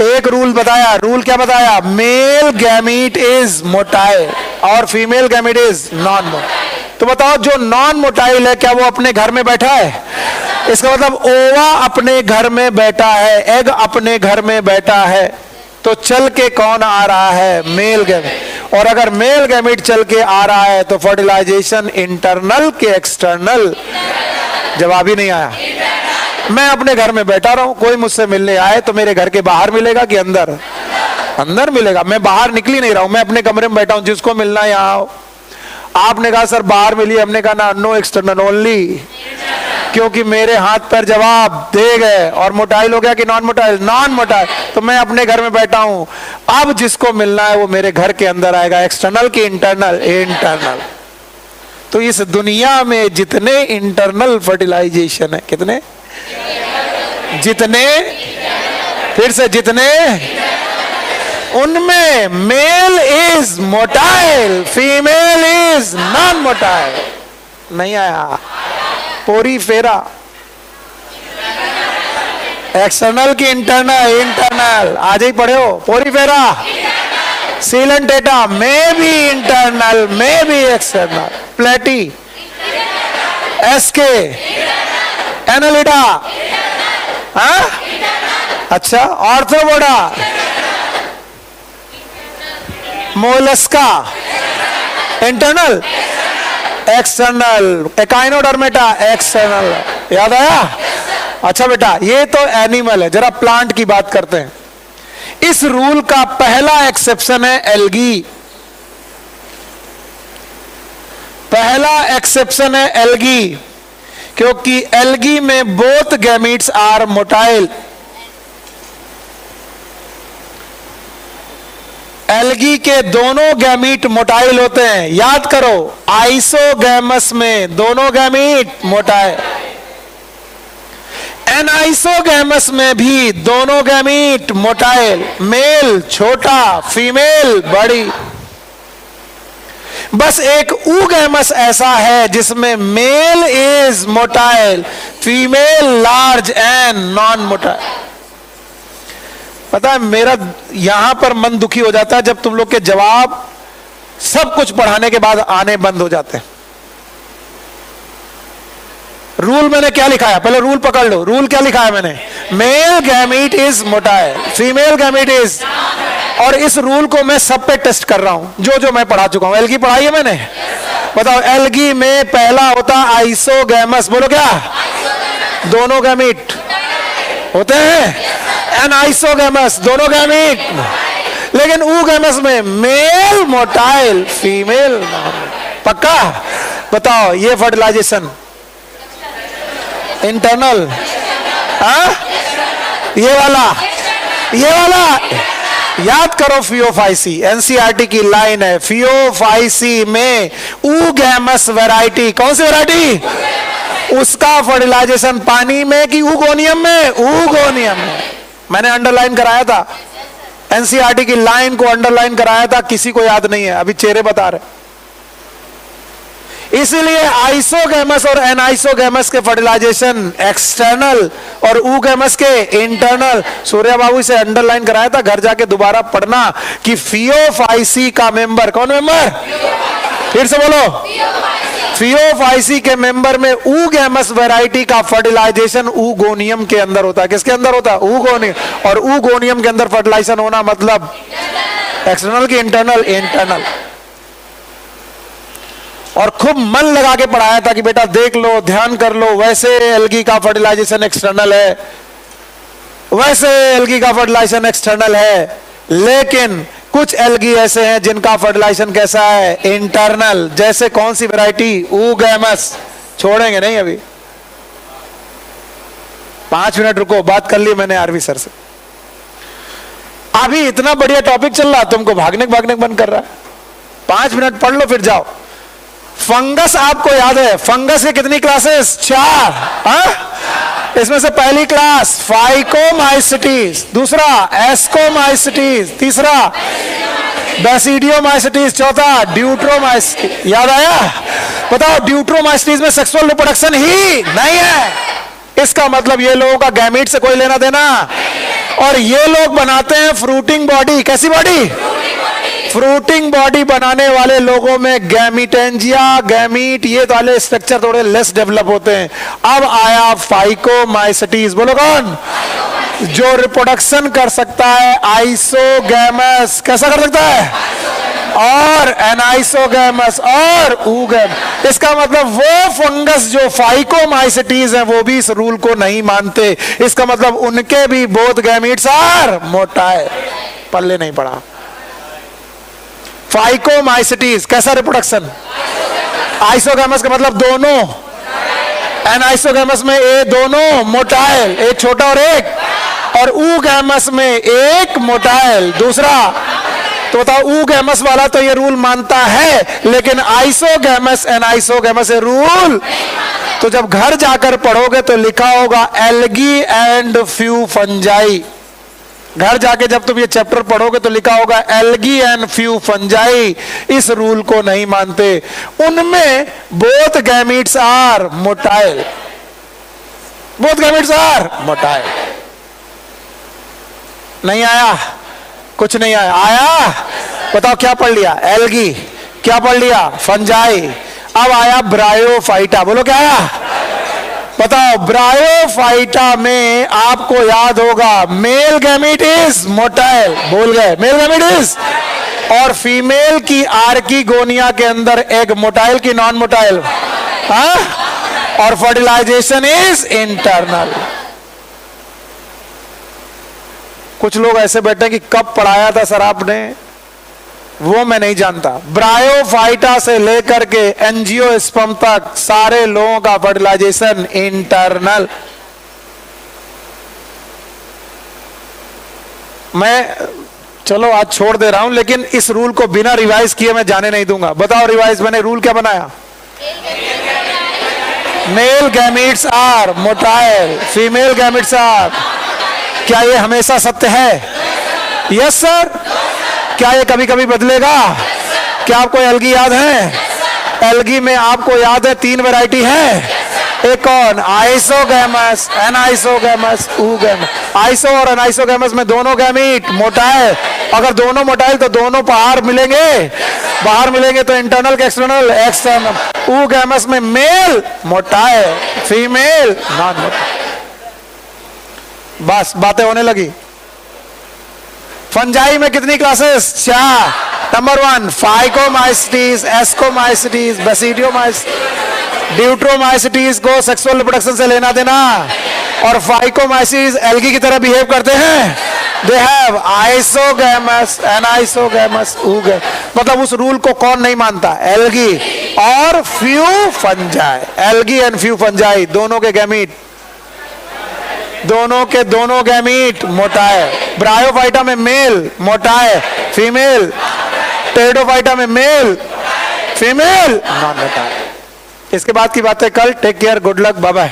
एक रूल बताया, रूल क्या बताया? मेल गैमीट इज मोटाइल और female gamete is non motile. तो बताओ जो नॉन मोटाइल है क्या वो अपने घर में बैठा है? इसका मतलब ओवा अपने घर में बैठा है, एग अपने घर में बैठा है, तो चल के कौन आ रहा है? Male gamete. और अगर मेल गैमीट चल के आ रहा है तो फर्टिलाइजेशन इंटरनल के एक्सटर्नल? जवाब ही नहीं आया। मैं अपने घर में बैठा रहा हूं, कोई मुझसे मिलने आए तो मेरे घर के बाहर मिलेगा कि अंदर? अंदर मिलेगा। मैं बाहर निकल ही नहीं रहा हूं, मैं अपने कमरे में बैठा हूं, जिसको मिलना है यहां आओ। आपने कहा सर बाहर मिलिए, हमने कहा ना, नो एक्सटर्नल ओनली, क्योंकि मेरे हाथ पर जवाब दे गए। और मोटाइल हो गया कि नॉन मोटाइल? Non motile. तो मैं अपने घर में बैठा हूं, अब जिसको मिलना है वो मेरे घर के अंदर आएगा। एक्सटर्नल की इंटरनल? इंटरनल। तो इस दुनिया में जितने इंटरनल फर्टिलाइजेशन है, कितने? जितने, फिर से जितने, उनमें male is motile, female is non motile. नहीं आया? पोरी फेरा, एक्सटर्नल की इंटरनल? इंटरनल। आज ही पढ़े हो पोरी फेरा। सीलन डेटा में भी इंटरनल, में भी एक्सटर्नल। प्लेटी, एसके, एनालिडा, हाँ? अच्छा, Arthropoda, Mollusca, internal, external. Echinodermata, external. याद आया? अच्छा बेटा, ये तो एनिमल है, जरा प्लांट की बात करते हैं। इस रूल का पहला एक्सेप्शन है एल्गी। पहला एक्सेप्शन है एल्गी, क्योंकि एल्गी में both gametes are motile. Algae के दोनों गैमीट मोटाइल होते हैं। याद करो, आइसोगैमस में दोनों गैमीट मोटाइल, एनाइसोगैमस में भी दोनों गैमीट मोटाइल। मेल छोटा, फीमेल बड़ी। बस एक ऊगैमस ऐसा है जिसमें male is motile, female large and non motile. पता है मेरा यहां पर मन दुखी हो जाता है जब तुम लोग के जवाब सब कुछ पढ़ाने के बाद आने बंद हो जाते हैं। रूल मैंने क्या लिखा है? पहले रूल पकड़ लो। रूल क्या लिखा है मैंने? Male gamete is motile, female gamete is. और इस रूल को मैं सब पे टेस्ट कर रहा हूं, जो जो मैं पढ़ा चुका हूं। एल्गी पढ़ाई है मैंने? बताओ, एल्गी में पहला होता आइसोगैमस। बोलो क्या? दोनों गैमीट होते हैं। एनाइसोगैमस, दोनों गैमीट। लेकिन ऊगैमस में मेल मोटाइल, फीमेल नॉन। पक्का? बताओ, ये फर्टिलाइजेशन इंटरनल, हाँ? ये वाला याद करो। फियोफाइसी, एनसीईआरटी की लाइन है। फियोफाइसी में ऊगैमस वैरायटी, कौन सी वैरायटी? उसका फर्टिलाइजेशन पानी में कि ऊगोनियम में? ऊगोनियम में। मैंने अंडरलाइन कराया था, एनसीईआरटी की लाइन को अंडरलाइन कराया था, किसी को याद नहीं है, अभी चेहरे बता रहे। इसलिए आइसोगैमस और एनाइसोगैमस के फर्टिलाइजेशन एक्सटर्नल और ऊगैमस के इंटरनल। सूर्या बाबू से अंडरलाइन कराया था, घर जाके दोबारा पढ़ना कि फियोफाइसी का मेंबर, कौन मेंबर? फिर से बोलो। फियोफाइसी के मेंबर में ऊगैमस वैरायटी का फर्टिलाइजेशन ऊगोनियम के अंदर होता है। किसके अंदर होता है? ऊगोनियम। और ऊगोनियम के अंदर फर्टिलाइजेशन होना मतलब एक्सटर्नल की इंटरनल? इंटरनल। और खूब मन लगा के पढ़ाया था कि बेटा देख लो, ध्यान कर लो, वैसे एल्गी का फर्टिलाइजेशन एक्सटर्नल है, वैसे एल्गी का फर्टिलाइजेशन एक्सटर्नल है। लेकिन कुछ एल्गी ऐसे हैं जिनका फर्टिलाइजेशन कैसा है? इंटरनल। जैसे कौन सी वैरायटी? ऊगैमस। छोड़ेंगे नहीं अभी, 5 मिनट रुको, बात कर ली मैंने आरवी सर से। अभी इतना बढ़िया टॉपिक चल रहा, तुमको भागने बंद कर रहा है। 5 मिनट पढ़ लो फिर जाओ। फंगस आपको याद है? फंगस के कितनी क्लासेस? 4। इसमें से पहली क्लास फाइकोमाइसिटीज, दूसरा एस्कोमाइसिटीज, तीसरा बेसिडियोमाइसिटीज, चौथा ड्यूट्रोमाइसिटीज। याद आया? बताओ, ड्यूट्रोमाइसिटीज में सेक्सुअल रिप्रोडक्शन ही नहीं है। इसका मतलब ये लोगों का गैमीट से कोई लेना देना। और ये लोग बनाते हैं फ्रूटिंग बॉडी। कैसी बॉडी? फ्रूटिंग बॉडी बनाने वाले लोगों में गैमीटेंजिया, गैमीट, ये वाले स्ट्रक्चर थोड़े लेस डेवलप होते हैं। अब आया फाइकोमाइसिटीज। बोलो कौन? जो रिप्रोडक्शन कर सकता है आइसोगैमस। कैसा कर सकता है? और एनाइसोगैमस और ऊगैमस। इसका मतलब वो फंगस जो फाइकोमाइसिटीज हैं वो भी इस रूल को नहीं मानते। इसका मतलब उनके भी बोथ गैमीट्स आर मोटाइल। पल्ले नहीं पड़ा। फाइकोमाइसिटीज कैसा रिप्रोडक्शन? आइसोगैमस का मतलब दोनों। एनाइसोगैमस में ए दोनों मोटाइल, एक छोटा और एक, और ऊगैमस में एक मोटाइल दूसरा। तो बताओ, ऊगैमस वाला तो ये रूल मानता है, लेकिन आइसोगैमस एनाइसोगैमस ये रूल। तो जब घर जाकर पढ़ोगे तो लिखा होगा एल्गी एंड फ्यू फंजाई। घर जाके जब तुम ये चैप्टर पढ़ोगे तो लिखा होगा एल्गी एंड फ्यू फंजाई इस रूल को नहीं मानते। उनमें both gametes are motile. Both gametes are motile. नहीं आया? कुछ नहीं आया? आया? बताओ क्या पढ़ लिया? एल्गी। क्या पढ़ लिया? फंजाई। अब आया ब्रायोफाइटा। बोलो क्या आया? बताओ, ब्रायोफाइटा में आपको याद होगा मेल गैमीट इज मोटाइल। बोल गए? Male gamete is. और फीमेल की आर्किगोनिया के अंदर एग मोटाइल की नॉन मोटाइल? और फर्टिलाइजेशन इज इंटरनल। कुछ लोग ऐसे बैठे हैं कि कब पढ़ाया था सर आपने, वो मैं नहीं जानता। ब्रायोफाइटा से लेकर के एंजियोस्पर्म तक सारे लोगों का फर्टिलाइजेशन इंटरनल। मैं चलो आज छोड़ दे रहा हूं, लेकिन इस रूल को बिना रिवाइज किए मैं जाने नहीं दूंगा। बताओ रिवाइज, मैंने रूल क्या बनाया? Male gametes are motile, female gametes are. क्या ये हमेशा सत्य है? Yes sir. क्या ये कभी कभी बदलेगा? क्या आपको एल्गी याद है? एल्गी में आपको याद है 3 वैरायटी है। एक कौन? Isogamous, anisogamous, oogamous. आइसो और एनाइसोगैमस में दोनों गैमीट मोटाइल। अगर दोनों मोटाइल तो दोनों बाहर मिलेंगे। बाहर मिलेंगे तो इंटरनल के एक्सटर्नल? एक्सटर्नल। ऊगैमस में male motile, female non motile. बस बातें होने लगी। फंजाई में कितनी classes? 4। Number 1 phycomycetes, ascomycetes, basidiomycetes. Deuteromycetes को सेक्सुअल रिप्रोडक्शन से लेना देना, और फाइकोमाइसिटीज एल्गी की तरह बिहेव करते हैं। They have isogamous, anisogamous, oogamous. मतलब उस रूल को कौन नहीं मानता? एल्गी और few fungi. Algae and few fungi दोनों के गैमीट, दोनों के दोनों गैमीट मोटाइल। ब्रायोफाइटा में मेल मोटाइल, फीमेल। टेरिडोफाइटा में मेल, फीमेल नॉन मोटाइल। इसके बाद की बातें कल। Take care, good luck, bye bye.